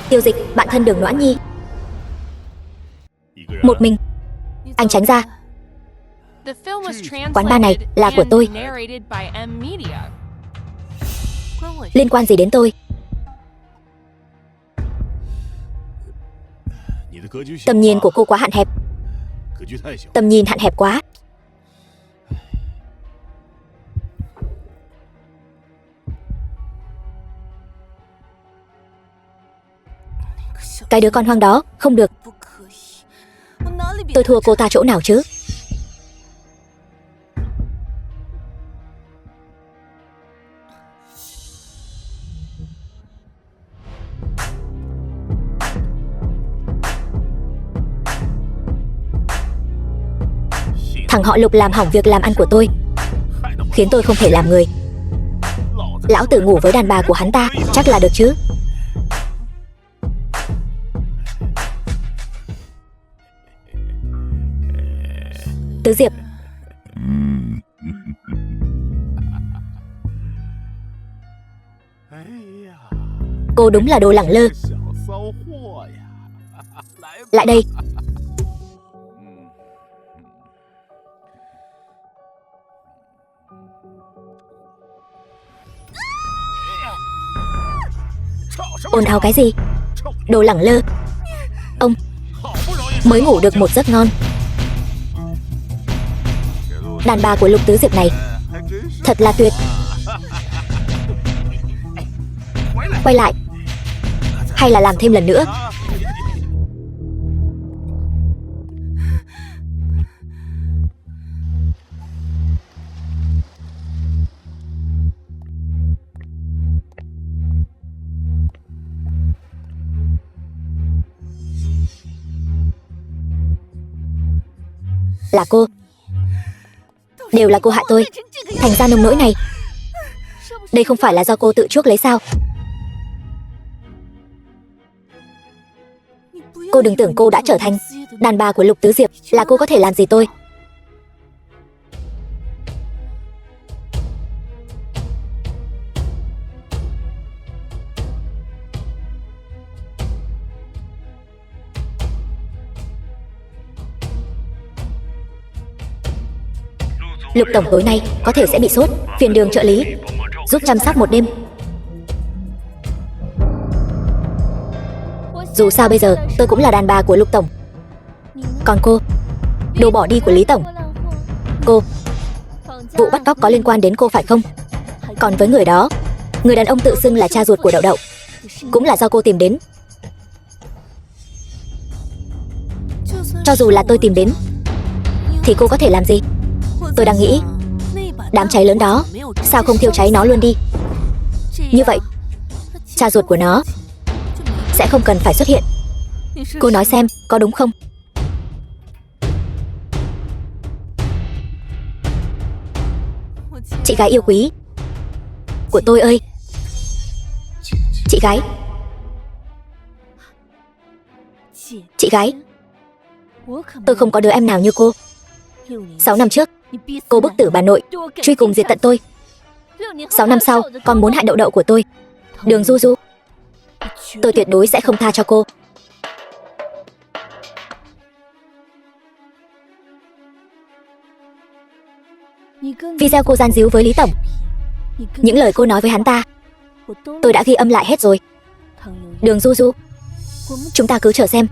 Tiêu Dịch, bạn thân Đường Noãn Nhi. Một mình. Anh tránh ra. Quán bar này là của tôi. Liên quan gì đến tôi? Tầm nhìn của cô quá hạn hẹp. Tầm nhìn hạn hẹp quá. Cái đứa con hoang đó, không được. Tôi thua cô ta chỗ nào chứ? Thằng họ Lục làm hỏng việc làm ăn của tôi, khiến tôi không thể làm người. Lão tử ngủ với đàn bà của hắn ta, chắc là được chứ? Tứ Diệp. Cô đúng là đồ lẳng lơ. Lại đây. Ồn ào cái gì? Đồ lẳng lơ. Ông mới ngủ được một giấc ngon. Đàn bà của Lục Tứ Diệp này thật là tuyệt. Quay lại. Hay là làm thêm lần nữa? Là cô. Đều là cô hại tôi thành ra nông nỗi này. Đây không phải là do cô tự chuốc lấy sao? Cô đừng tưởng cô đã trở thành đàn bà của Lục Tứ Diệp là cô có thể làm gì tôi. Lục tổng tối nay có thể sẽ bị sốt, phiền Đường trợ lý giúp chăm sóc một đêm. Dù sao bây giờ tôi cũng là đàn bà của Lục tổng. Còn cô, đồ bỏ đi của Lý tổng. Cô, vụ bắt cóc có liên quan đến cô phải không? Còn với người đó, người đàn ông tự xưng là cha ruột của Đậu Đậu, cũng là do cô tìm đến. Cho dù là tôi tìm đến thì cô có thể làm gì? Tôi đang nghĩ, đám cháy lớn đó sao không thiêu cháy nó luôn đi? Như vậy cha ruột của nó sẽ không cần phải xuất hiện. Cô nói xem có đúng không? Chị gái yêu quý của tôi ơi. Chị gái. Chị gái. Tôi không có đứa em nào như cô. 6 năm trước cô bức tử bà nội, truy cùng diệt tận tôi. 6 năm sau còn muốn hại Đậu Đậu của tôi. Đường Du Du, tôi tuyệt đối sẽ không tha cho cô. Video cô gian díu với Lý tổng, những lời cô nói với hắn ta, tôi đã ghi âm lại hết rồi. Đường Du Du, chúng ta cứ chờ xem.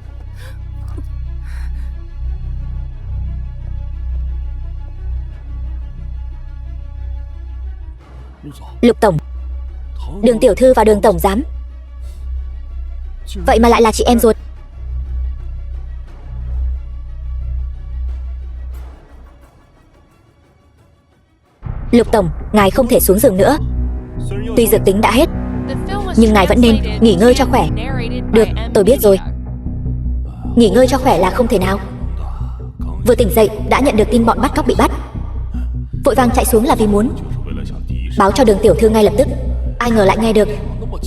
Lục tổng, Đường tiểu thư và Đường tổng giám Vậy mà lại là chị em ruột. Lục tổng, ngài không thể xuống giường nữa. Tuy dược tính đã hết, nhưng ngài vẫn nên nghỉ ngơi cho khỏe. Được, tôi biết rồi. Nghỉ ngơi cho khỏe là không thể nào. Vừa tỉnh dậy đã nhận được tin bọn bắt cóc bị bắt. Vội vàng chạy xuống là vì muốn báo cho Đường tiểu thư ngay lập tức. Ai ngờ lại nghe được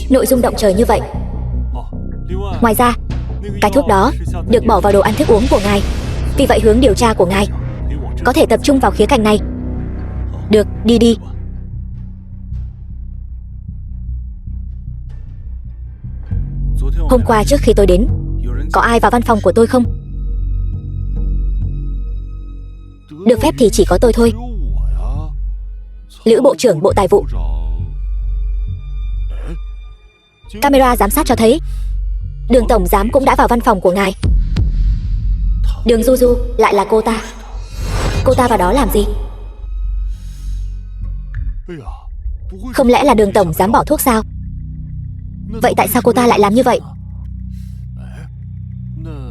nội dung động trời như vậy. Ngoài ra, cái thuốc đó được bỏ vào đồ ăn thức uống của ngài. Vì vậy hướng điều tra của ngài có thể tập trung vào khía cạnh này. Được, đi đi. Hôm qua trước khi tôi đến, có ai vào văn phòng của tôi không? Được phép thì chỉ có tôi thôi. Lữ bộ trưởng Bộ Tài vụ. Camera giám sát cho thấy Đường tổng giám cũng đã vào văn phòng của ngài. Đường Du Du lại là cô ta. Cô ta vào đó làm gì? Không lẽ là Đường tổng dám bỏ thuốc sao? Vậy tại sao cô ta lại làm như vậy?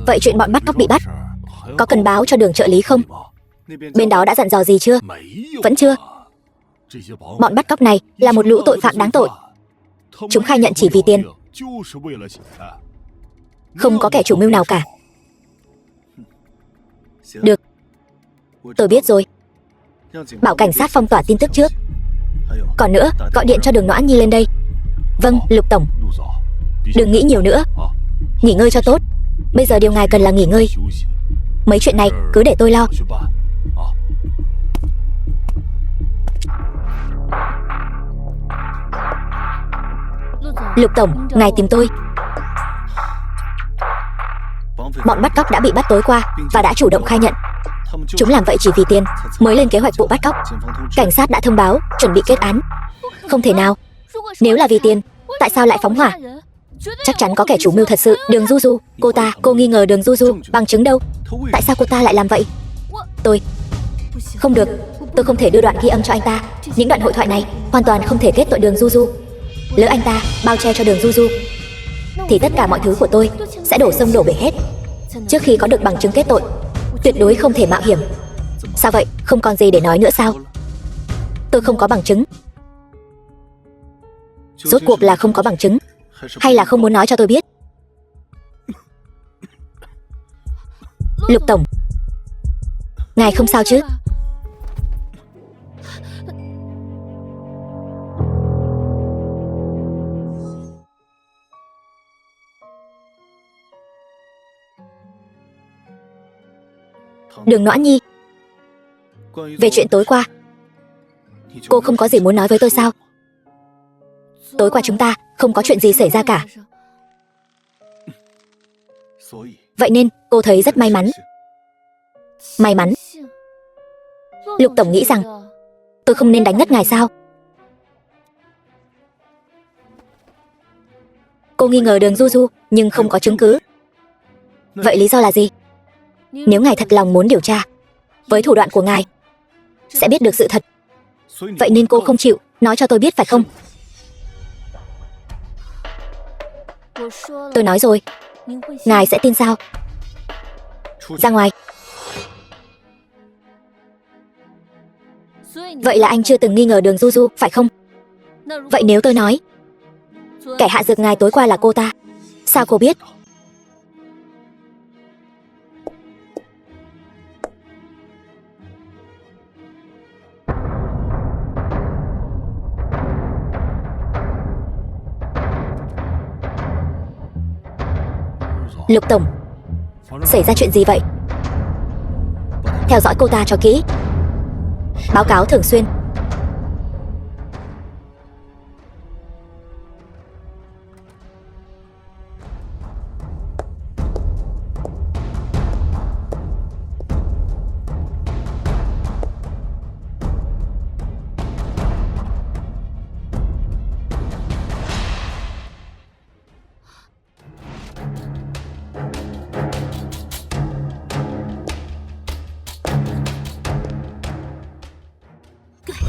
Vậy chuyện bọn bắt cóc bị bắt có cần báo cho Đường trợ lý không? Bên đó đã dặn dò gì chưa? Vẫn chưa. Bọn bắt cóc này là một lũ tội phạm đáng tội. Chúng khai nhận chỉ vì tiền, không có kẻ chủ mưu nào cả. Được, tôi biết rồi. Bảo cảnh sát phong tỏa tin tức trước. Còn nữa, gọi điện cho Đường Noãn Nhi lên đây. Vâng, Lục tổng. Đừng nghĩ nhiều nữa, nghỉ ngơi cho tốt. Bây giờ điều ngài cần là nghỉ ngơi. Mấy chuyện này cứ để tôi lo. Lục tổng, ngài tìm tôi. Bọn bắt cóc đã bị bắt tối qua và đã chủ động khai nhận chúng làm vậy chỉ vì tiền mới lên kế hoạch vụ bắt cóc. Cảnh sát đã thông báo chuẩn bị kết án. Không thể nào. Nếu là vì tiền, tại sao lại phóng hỏa? Chắc chắn có kẻ chủ mưu thật sự. Đường Du Du, cô nghi ngờ Đường Du Du. Bằng chứng đâu? Tại sao cô ta lại làm vậy? Tôi không được. Tôi không thể đưa đoạn ghi âm cho anh ta. Những đoạn hội thoại này hoàn toàn không thể kết tội Đường Du Du. Lỡ anh ta bao che cho Đường Du Du thì tất cả mọi thứ của tôi sẽ đổ sông đổ bể hết. Trước khi có được bằng chứng kết tội, tuyệt đối không thể mạo hiểm. Sao vậy, không còn gì để nói nữa sao? Tôi không có bằng chứng. Rốt cuộc là không có bằng chứng hay là không muốn nói cho tôi biết? Lục tổng, ngài không sao chứ? Đường Noãn Nhi, về chuyện tối qua, cô không có gì muốn nói với tôi sao? Tối qua chúng ta không có chuyện gì xảy ra cả. Vậy nên cô thấy rất may mắn. May mắn? Lục tổng nghĩ rằng tôi không nên đánh ngất ngài sao? Cô nghi ngờ Đường Du Du nhưng không có chứng cứ. Vậy lý do là gì? Nếu ngài thật lòng muốn điều tra, với thủ đoạn của ngài sẽ biết được sự thật. Vậy nên cô không chịu nói cho tôi biết phải không? Tôi nói rồi, ngài sẽ tin sao? Ra ngoài. Vậy là anh chưa từng nghi ngờ Đường Du Du, phải không? Vậy nếu tôi nói kẻ hạ dược ngài tối qua là cô ta, sao cô biết? Lục tổng, xảy ra chuyện gì vậy? Theo dõi cô ta cho kỹ. Báo cáo thường xuyên.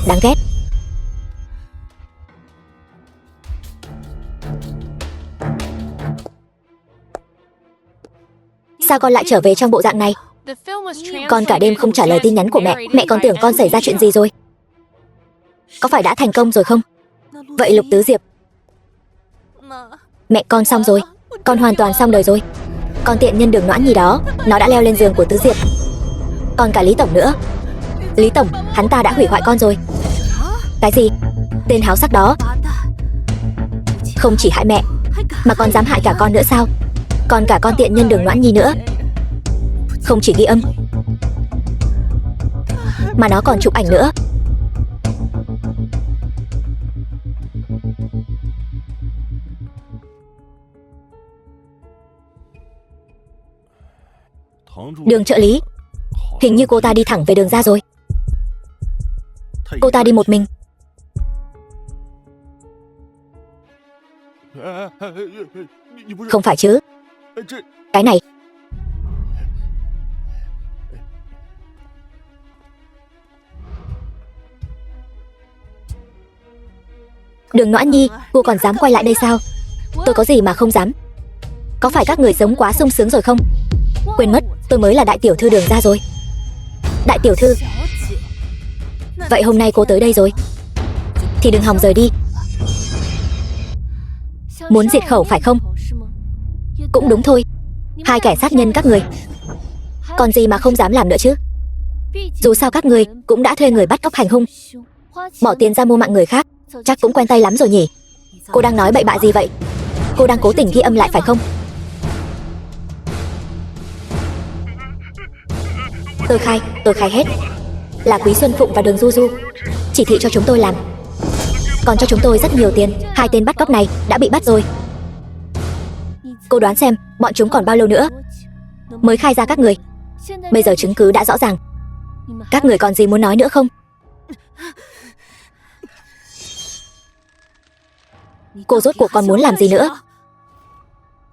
Đáng ghét. Sao con lại trở về trong bộ dạng này? Con cả đêm không trả lời tin nhắn của mẹ. Mẹ còn tưởng con xảy ra chuyện gì rồi. Có phải đã thành công rồi không? Vậy Lục Tứ Diệp, mẹ con xong rồi. Con hoàn toàn xong đời rồi. Con tiện nhân Đường Noãn Nhi đó, nó đã leo lên giường của Tứ Diệp. Còn cả Lý Tổng nữa. Lý Tổng, hắn ta đã hủy hoại con rồi. Cái gì? Tên háo sắc đó không chỉ hại mẹ mà còn dám hại cả con nữa sao? Còn cả con tiện nhân Đường Noãn Nhi nữa. Không chỉ ghi âm mà nó còn chụp ảnh nữa. Đường trợ lý, hình như cô ta đi thẳng về đường ra rồi. Cô ta đi một mình. Không phải chứ? Cái này. Đường Noãn Nhi, cô còn dám quay lại đây sao? Tôi có gì mà không dám? Có phải các người sống quá sung sướng rồi không? Quên mất, tôi mới là đại tiểu thư Đường ra rồi. Đại tiểu thư? Vậy hôm nay cô tới đây rồi thì đừng hòng rời đi. Muốn diệt khẩu phải không? Cũng đúng thôi. Hai kẻ sát nhân các người, còn gì mà không dám làm nữa chứ? Dù sao các người cũng đã thuê người bắt cóc hành hung, bỏ tiền ra mua mạng người khác, chắc cũng quen tay lắm rồi nhỉ? Cô đang nói bậy bạ gì vậy? Cô đang cố tình ghi âm lại phải không? Tôi khai hết. Là Quý Xuân Phụng và Đường Du Du chỉ thị cho chúng tôi làm, còn cho chúng tôi rất nhiều tiền. Hai tên bắt cóc này đã bị bắt rồi. Cô đoán xem bọn chúng còn bao lâu nữa mới khai ra các người? Bây giờ chứng cứ đã rõ ràng. Các người còn gì muốn nói nữa không? Cô rốt cuộc còn muốn làm gì nữa?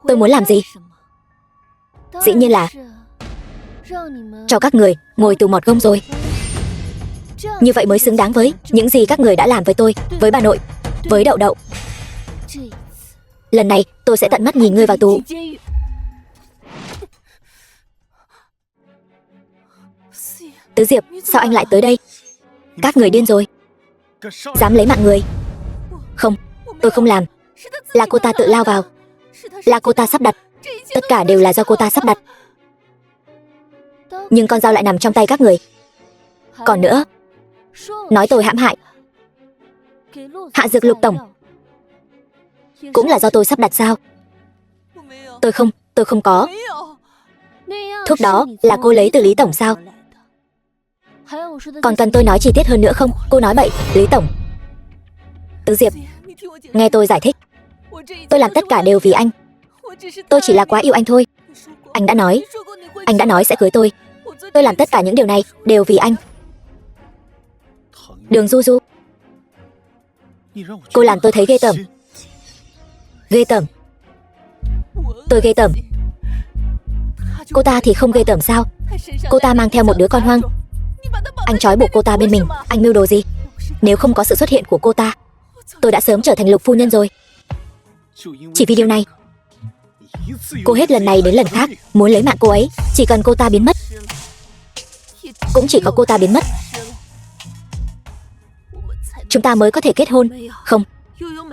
Tôi muốn làm gì? Dĩ nhiên là cho các người ngồi tù mọt gông rồi. Như vậy mới xứng đáng với những gì các người đã làm với tôi, với bà nội, với Đậu Đậu. Lần này tôi sẽ tận mắt nhìn ngươi vào tù. Tứ Diệp, sao anh lại tới đây? Các người điên rồi. Dám lấy mạng người. Không, tôi không làm. Là cô ta tự lao vào. Là cô ta sắp đặt. Tất cả đều là do cô ta sắp đặt. Nhưng con dao lại nằm trong tay các người. Còn nữa, nói tôi hãm hại Hạ Dược Lục tổng cũng là do tôi sắp đặt sao? Tôi không có. Thuốc đó là cô lấy từ Lý tổng sao? Còn cần tôi nói chi tiết hơn nữa không? Cô nói bậy, Lý tổng. Tứ Diệp, nghe tôi giải thích. Tôi làm tất cả đều vì anh. Tôi chỉ là quá yêu anh thôi. Anh đã nói sẽ cưới tôi. Tôi làm tất cả những điều này đều vì anh. Đường Du Du, cô làm tôi thấy ghê tởm. Ghê tởm? Tôi ghê tởm? Cô ta thì không ghê tởm sao? Cô ta mang theo một đứa con hoang. Anh trói buộc cô ta bên mình. Anh mưu đồ gì? Nếu không có sự xuất hiện của cô ta, tôi đã sớm trở thành Lục phu nhân rồi. Chỉ vì điều này, cô hết lần này đến lần khác muốn lấy mạng cô ấy. Chỉ cần cô ta biến mất, cũng chỉ có cô ta biến mất, chúng ta mới có thể kết hôn. Không,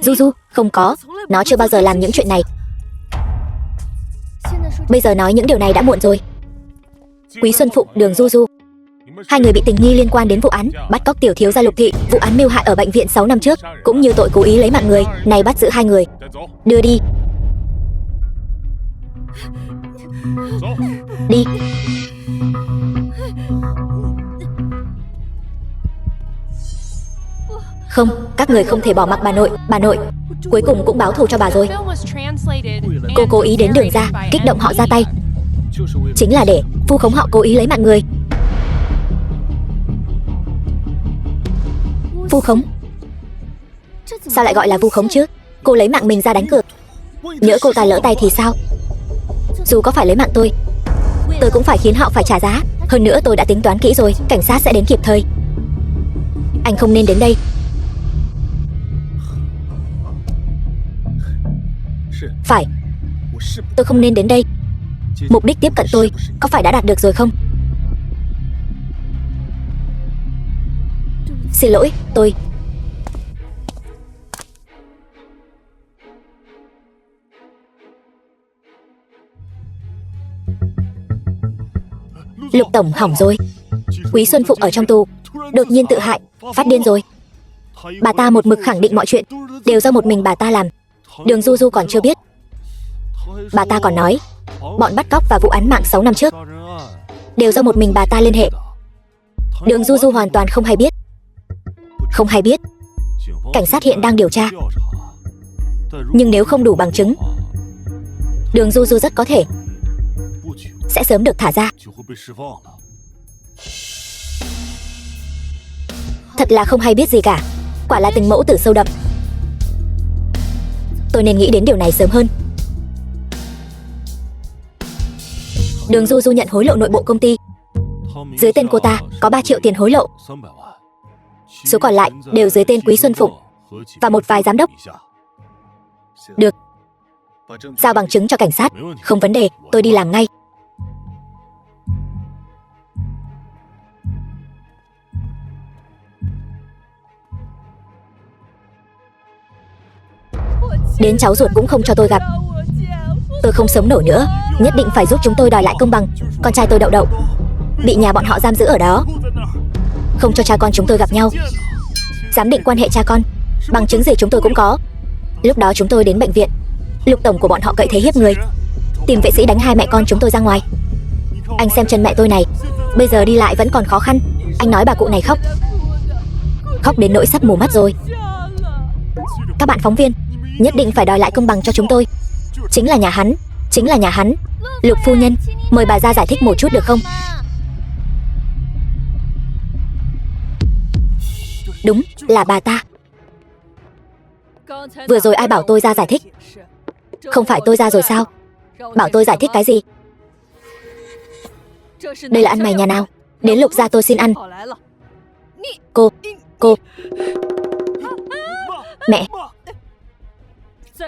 Du Du, không có. Nó chưa bao giờ làm những chuyện này. Bây giờ nói những điều này đã muộn rồi. Quý Xuân Phụng, Đường Du Du, hai người bị tình nghi liên quan đến vụ án bắt cóc tiểu thiếu gia Lục thị, vụ án mưu hại ở bệnh viện 6 năm trước, cũng như tội cố ý lấy mạng người. Này bắt giữ hai người, đưa đi. Đi. Không, các người không thể bỏ mặc bà nội. Bà nội cuối cùng cũng báo thù cho bà rồi. Cô cố ý đến Đường ra, kích động họ ra tay, chính là để vu khống họ cố ý lấy mạng người. Vu khống? Sao lại gọi là vu khống chứ? Cô lấy mạng mình ra đánh cược. Nhỡ cô ta lỡ tay thì sao? Dù có phải lấy mạng tôi cũng phải khiến họ phải trả giá. Hơn nữa tôi đã tính toán kỹ rồi, cảnh sát sẽ đến kịp thời. Anh không nên đến đây. Phải, tôi không nên đến đây. Mục đích tiếp cận tôi có phải đã đạt được rồi không? Xin lỗi, tôi... Lục tổng hỏng rồi. Quý Xuân Phụng ở trong tù, đột nhiên tự hại, phát điên rồi. Bà ta một mực khẳng định mọi chuyện đều do một mình bà ta làm. Đường Du Du còn chưa biết. Bà ta còn nói bọn bắt cóc và vụ án mạng 6 năm trước đều do một mình bà ta liên hệ. Đường Du Du hoàn toàn không hay biết. Không hay biết. Cảnh sát hiện đang điều tra. Nhưng nếu không đủ bằng chứng, Đường Du Du rất có thể sẽ sớm được thả ra. Thật là không hay biết gì cả. Quả là tình mẫu tử sâu đậm. Tôi nên nghĩ đến điều này sớm hơn. Đường Du Du nhận hối lộ nội bộ công ty. Dưới tên cô ta có 3 triệu tiền hối lộ. Số còn lại đều dưới tên Quý Xuân Phụng và một vài giám đốc. Được. Giao bằng chứng cho cảnh sát. Không vấn đề, tôi đi làm ngay. Đến cháu ruột cũng không cho tôi gặp. Tôi không sống nổi nữa. Nhất định phải giúp chúng tôi đòi lại công bằng. Con trai tôi Đậu Đậu bị nhà bọn họ giam giữ ở đó, không cho cha con chúng tôi gặp nhau. Giám định quan hệ cha con. Bằng chứng gì chúng tôi cũng có. Lúc đó chúng tôi đến bệnh viện. Lục tổng của bọn họ cậy thế hiếp người, tìm vệ sĩ đánh hai mẹ con chúng tôi ra ngoài. Anh xem chân mẹ tôi này, bây giờ đi lại vẫn còn khó khăn. Anh nói bà cụ này khóc, khóc đến nỗi sắp mù mắt rồi. Các bạn phóng viên nhất định phải đòi lại công bằng cho chúng tôi. Chính là nhà hắn, chính là nhà hắn. Lục phu nhân, mời bà ra giải thích một chút được không? Đúng, là bà ta. Vừa rồi ai bảo tôi ra giải thích? Không phải tôi ra rồi sao? Bảo tôi giải thích cái gì? Đây là ăn mày nhà nào? Đến Lục gia tôi xin ăn. Cô Mẹ,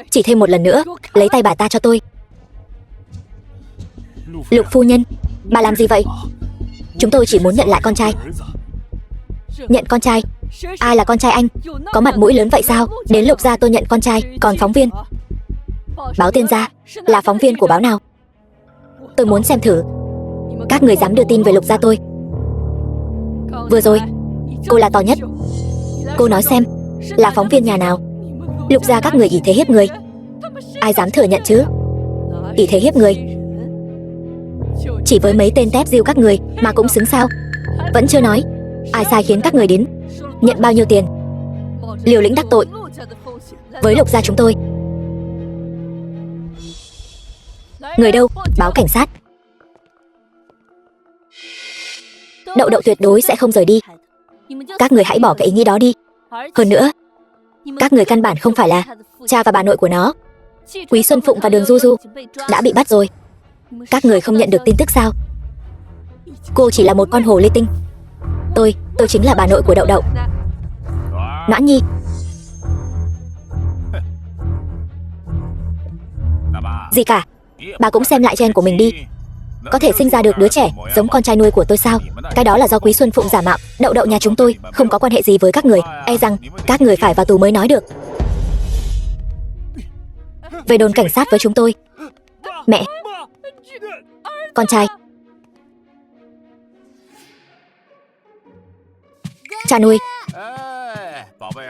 chỉ thêm một lần nữa, lấy tay bà ta cho tôi. Lục phu nhân, bà làm gì vậy? Chúng tôi chỉ muốn nhận lại con trai. Nhận con trai? Ai là con trai anh? Có mặt mũi lớn vậy sao? Đến Lục gia tôi nhận con trai. Còn phóng viên? Báo Tiên gia là phóng viên của báo nào? Tôi muốn xem thử các người dám đưa tin về Lục gia tôi. Vừa rồi cô là to nhất. Cô nói xem, là phóng viên nhà nào? Lục gia các người ỷ thế hiếp người. Ai dám thừa nhận chứ? Ỷ thế hiếp người. Chỉ với mấy tên tép diêu các người mà cũng xứng sao? Vẫn chưa nói ai sai khiến các người đến, nhận bao nhiêu tiền, liều lĩnh đắc tội với Lục gia chúng tôi. Người đâu? Báo cảnh sát. Đậu Đậu tuyệt đối sẽ không rời đi. Các người hãy bỏ cái ý nghĩ đó đi. Hơn nữa, các người căn bản không phải là cha và bà nội của nó. Quý Xuân Phụng và Đường Du Du đã bị bắt rồi. Các người không nhận được tin tức sao? Cô chỉ là một con hồ ly tinh. Tôi chính là bà nội của Đậu Đậu. Noãn Nhi. Gì cả? Bà cũng xem lại gen của mình đi. Có thể sinh ra được đứa trẻ giống con trai nuôi của tôi sao? Cái đó là do Quý Xuân Phụng giả mạo. Đậu Đậu nhà chúng tôi không có quan hệ gì với các người. E rằng các người phải vào tù mới nói được. Về đồn cảnh sát với chúng tôi. Mẹ, con trai, cha nuôi,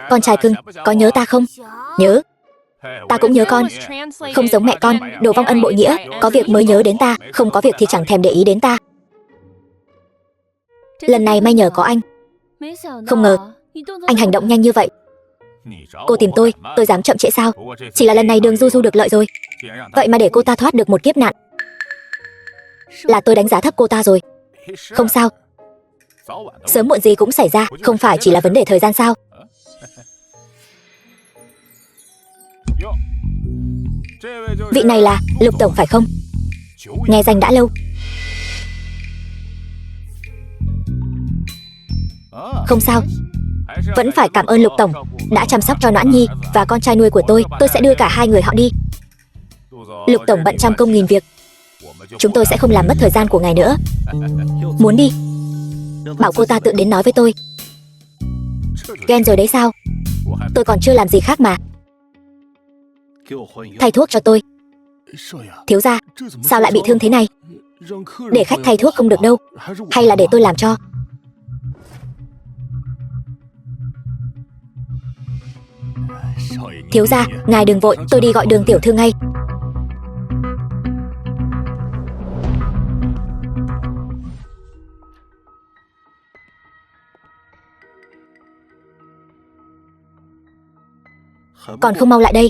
con trai cưng, có nhớ ta không? Nhớ. Ta cũng nhớ con. Không giống mẹ con, đồ vong ân bội nghĩa. Có việc mới nhớ đến ta, không có việc thì chẳng thèm để ý đến ta. Lần này may nhờ có anh. Không ngờ anh hành động nhanh như vậy. Cô tìm tôi dám chậm trễ sao? Chỉ là lần này Đường Du Du được lợi rồi. Vậy mà để cô ta thoát được một kiếp nạn, là tôi đánh giá thấp cô ta rồi. Không sao, sớm muộn gì cũng xảy ra, không phải chỉ là vấn đề thời gian sao? Vị này là Lục tổng phải không? Nghe danh đã lâu. Không sao, vẫn phải cảm ơn Lục tổng đã chăm sóc cho Noãn Nhi và con trai nuôi của tôi. Tôi sẽ đưa cả hai người họ đi. Lục tổng bận trăm công nghìn việc, chúng tôi sẽ không làm mất thời gian của ngài nữa. Muốn đi? Bảo cô ta tự đến nói với tôi. Ghen rồi đấy sao? Tôi còn chưa làm gì khác mà. Thay thuốc cho tôi. Thiếu gia, sao lại bị thương thế này? Để khách thay thuốc không được đâu. Hay là để tôi làm cho? Thiếu gia, ngài đừng vội, tôi đi gọi Đường tiểu thư ngay. Còn không mau lại đây.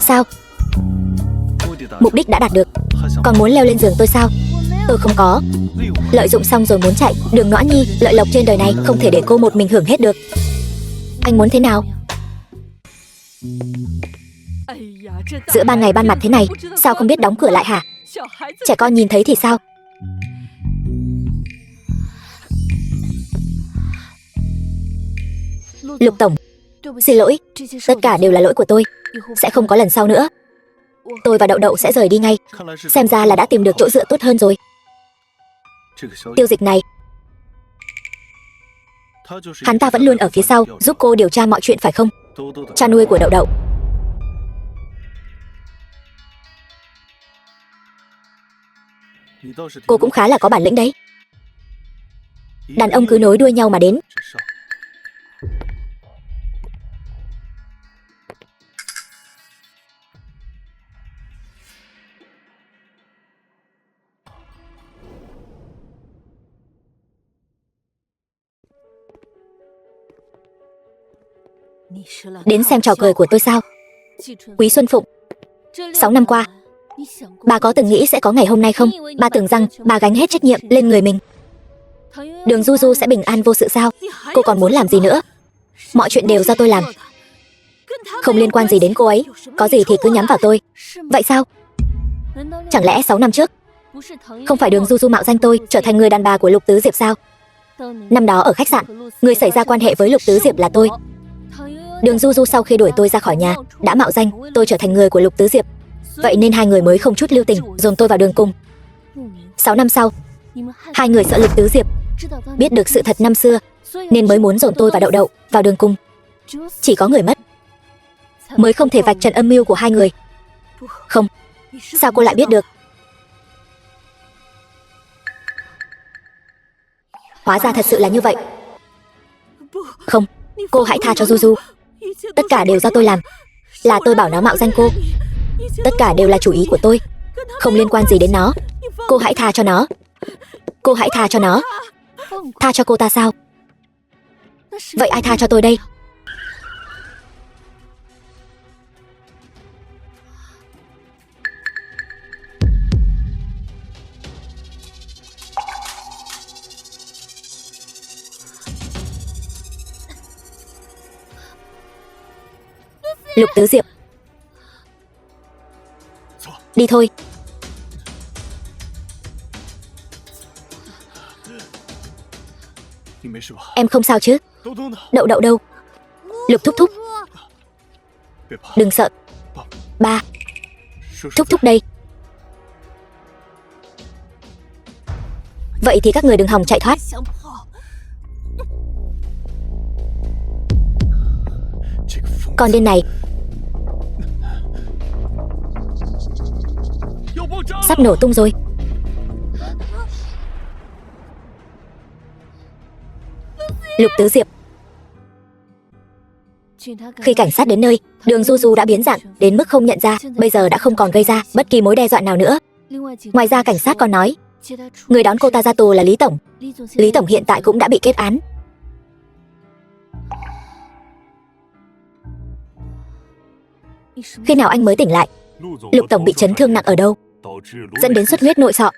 Sao? Mục đích đã đạt được. Còn muốn leo lên giường tôi sao? Tôi không có. Lợi dụng xong rồi muốn chạy. Đường Noãn Nhi, lợi lộc trên đời này không thể để cô một mình hưởng hết được. Anh muốn thế nào? Giữa ban ngày ban mặt thế này, sao không biết đóng cửa lại hả? Trẻ con nhìn thấy thì sao? Lục tổng, xin lỗi, tất cả đều là lỗi của tôi. Sẽ không có lần sau nữa. Tôi và Đậu Đậu sẽ rời đi ngay. Xem ra là đã tìm được chỗ dựa tốt hơn rồi. Tiêu Dịch này, hắn ta vẫn luôn ở phía sau giúp cô điều tra mọi chuyện phải không? Cha nuôi của Đậu Đậu. Cô cũng khá là có bản lĩnh đấy. Đàn ông cứ nối đuôi nhau mà đến. Đến xem trò cười của tôi sao? Quý Xuân Phụng, 6 năm qua, bà có từng nghĩ sẽ có ngày hôm nay không? Bà tưởng rằng bà gánh hết trách nhiệm lên người mình. Đường Du Du sẽ bình an vô sự sao? Cô còn muốn làm gì nữa? Mọi chuyện đều do tôi làm. Không liên quan gì đến cô ấy. Có gì thì cứ nhắm vào tôi. Vậy sao? Chẳng lẽ 6 năm trước không phải Đường Du Du mạo danh tôi trở thành người đàn bà của Lục Tứ Diệp sao? Năm đó ở khách sạn, người xảy ra quan hệ với Lục Tứ Diệp là tôi. Đường Du Du sau khi đuổi tôi ra khỏi nhà đã mạo danh tôi trở thành người của Lục Tứ Diệp. Vậy nên hai người mới không chút lưu tình dồn tôi vào đường cùng. 6 năm sau, hai người sợ Lục Tứ Diệp biết được sự thật năm xưa nên mới muốn dồn tôi và Đậu Đậu vào đường cùng. Chỉ có người mất mới không thể vạch trần âm mưu của hai người. Không, sao cô lại biết được? Hóa ra thật sự là như vậy. Không, cô hãy tha cho Du Du. Tất cả đều do tôi làm. Là tôi bảo nó mạo danh cô. Tất cả đều là chủ ý của tôi, không liên quan gì đến nó. Cô hãy tha cho nó. Cô hãy tha cho nó. Tha cho cô ta sao? Vậy ai tha cho tôi đây? Lục Tứ Diệp, đi thôi. Em không sao chứ? Đậu Đậu đâu? Lục thúc thúc, đừng sợ. Ba, thúc thúc đây. Vậy thì các người đừng hòng chạy thoát. Con điên này sắp nổ tung rồi. Lục Tứ Diệp. Khi cảnh sát đến nơi, Đường Du Du đã biến dạng đến mức không nhận ra, bây giờ đã không còn gây ra bất kỳ mối đe dọa nào nữa. Ngoài ra cảnh sát còn nói, người đón cô ta ra tù là Lý Tổng. Lý Tổng hiện tại cũng đã bị kết án. Khi nào anh mới tỉnh lại? Lục Tổng bị chấn thương nặng ở đâu, dẫn đến xuất huyết nội sọ,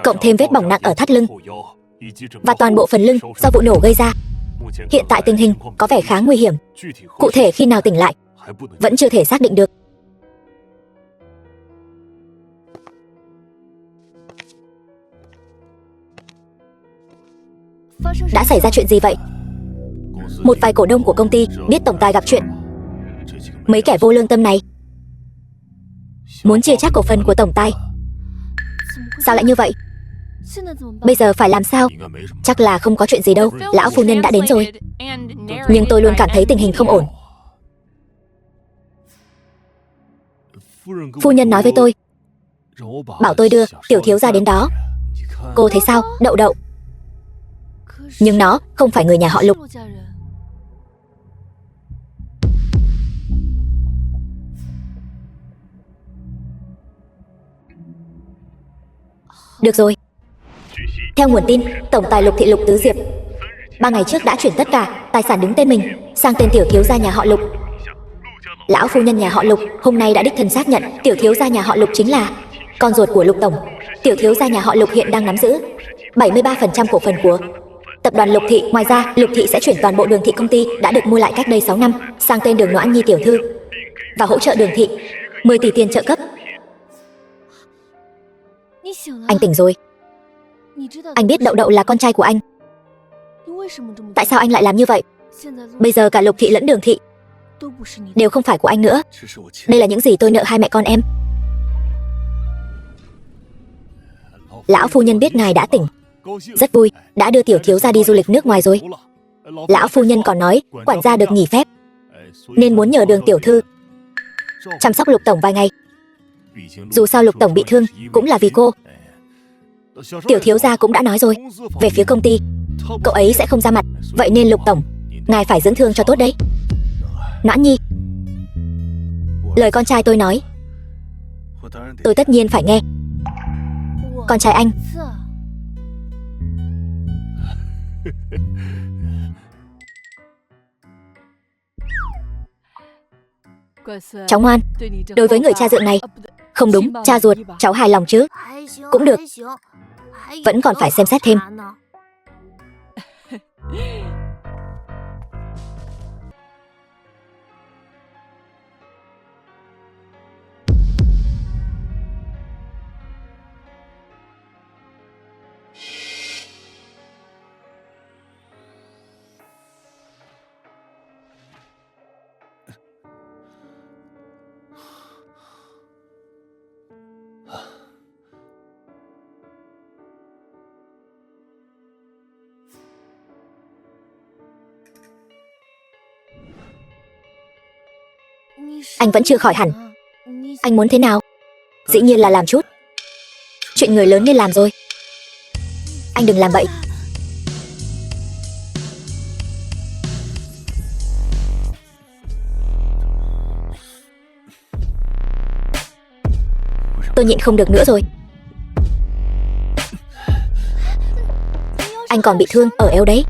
cộng thêm vết bỏng nặng ở thắt lưng và toàn bộ phần lưng do vụ nổ gây ra. Hiện tại tình hình có vẻ khá nguy hiểm. Cụ thể khi nào tỉnh lại vẫn chưa thể xác định được. Đã xảy ra chuyện gì vậy? Một vài cổ đông của công ty biết tổng tài gặp chuyện. Mấy kẻ vô lương tâm này muốn chia chác cổ phần của tổng tài. Sao lại như vậy? Bây giờ phải làm sao? Chắc là không có chuyện gì đâu. Lão phu nhân đã đến rồi. Nhưng tôi luôn cảm thấy tình hình không ổn. Phu nhân nói với tôi, bảo tôi đưa tiểu thiếu gia đến đó. Cô thấy sao, Đậu Đậu? Nhưng nó không phải người nhà họ Lục. Được rồi. Theo nguồn tin, tổng tài Lục thị Lục Tứ Diệp 3 ngày trước đã chuyển tất cả tài sản đứng tên mình sang tên tiểu thiếu gia nhà họ Lục. Lão phu nhân nhà họ Lục hôm nay đã đích thân xác nhận tiểu thiếu gia nhà họ Lục chính là con ruột của Lục tổng. Tiểu thiếu gia nhà họ Lục hiện đang nắm giữ 73% cổ phần của tập đoàn Lục thị. Ngoài ra, Lục thị sẽ chuyển toàn bộ Đường thị công ty đã được mua lại cách đây 6 năm sang tên Đường Noãn Nhi tiểu thư và hỗ trợ Đường thị 10 tỷ tiền trợ cấp. Anh tỉnh rồi. Anh biết Đậu Đậu là con trai của anh. Tại sao anh lại làm như vậy? Bây giờ cả Lục thị lẫn Đường thị đều không phải của anh nữa. Đây là những gì tôi nợ hai mẹ con em. Lão phu nhân biết ngài đã tỉnh, rất vui, đã đưa tiểu thiếu gia đi du lịch nước ngoài rồi. Lão phu nhân còn nói quản gia được nghỉ phép nên muốn nhờ Đường tiểu thư chăm sóc Lục tổng vài ngày. Dù sao Lục tổng bị thương cũng là vì cô. Tiểu thiếu gia cũng đã nói rồi, về phía công ty cậu ấy sẽ không ra mặt. Vậy nên Lục tổng, ngài phải dưỡng thương cho tốt đấy. Noãn Nhi, lời con trai tôi nói tôi tất nhiên phải nghe. Con trai anh. Cháu ngoan, đối với người cha dượng này. Không đúng, cha ruột, cháu hài lòng chứ? Cũng được, vẫn còn phải xem xét thêm. Anh vẫn chưa khỏi hẳn. Anh muốn thế nào? Dĩ nhiên là làm chút chuyện người lớn nên làm rồi. Anh đừng làm vậy. Tôi nhịn không được nữa rồi. Anh còn bị thương ở eo đấy.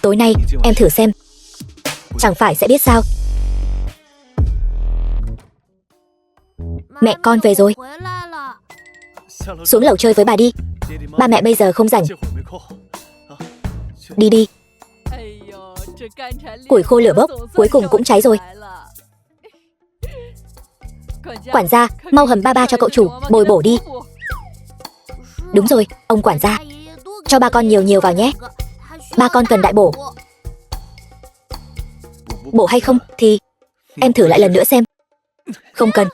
Tối nay em thử xem, chẳng phải sẽ biết sao. Mẹ con về rồi. Xuống lầu chơi với bà đi. Ba mẹ bây giờ không rảnh. Đi đi. Củi khô lửa bốc, cuối cùng cũng cháy rồi. Quản gia, mau hầm ba cho cậu chủ, bồi bổ đi. Đúng rồi, ông quản gia, cho ba con nhiều nhiều vào nhé. Ba con cần đại bổ. Bổ hay không thì em thử lại lần nữa xem. Không cần.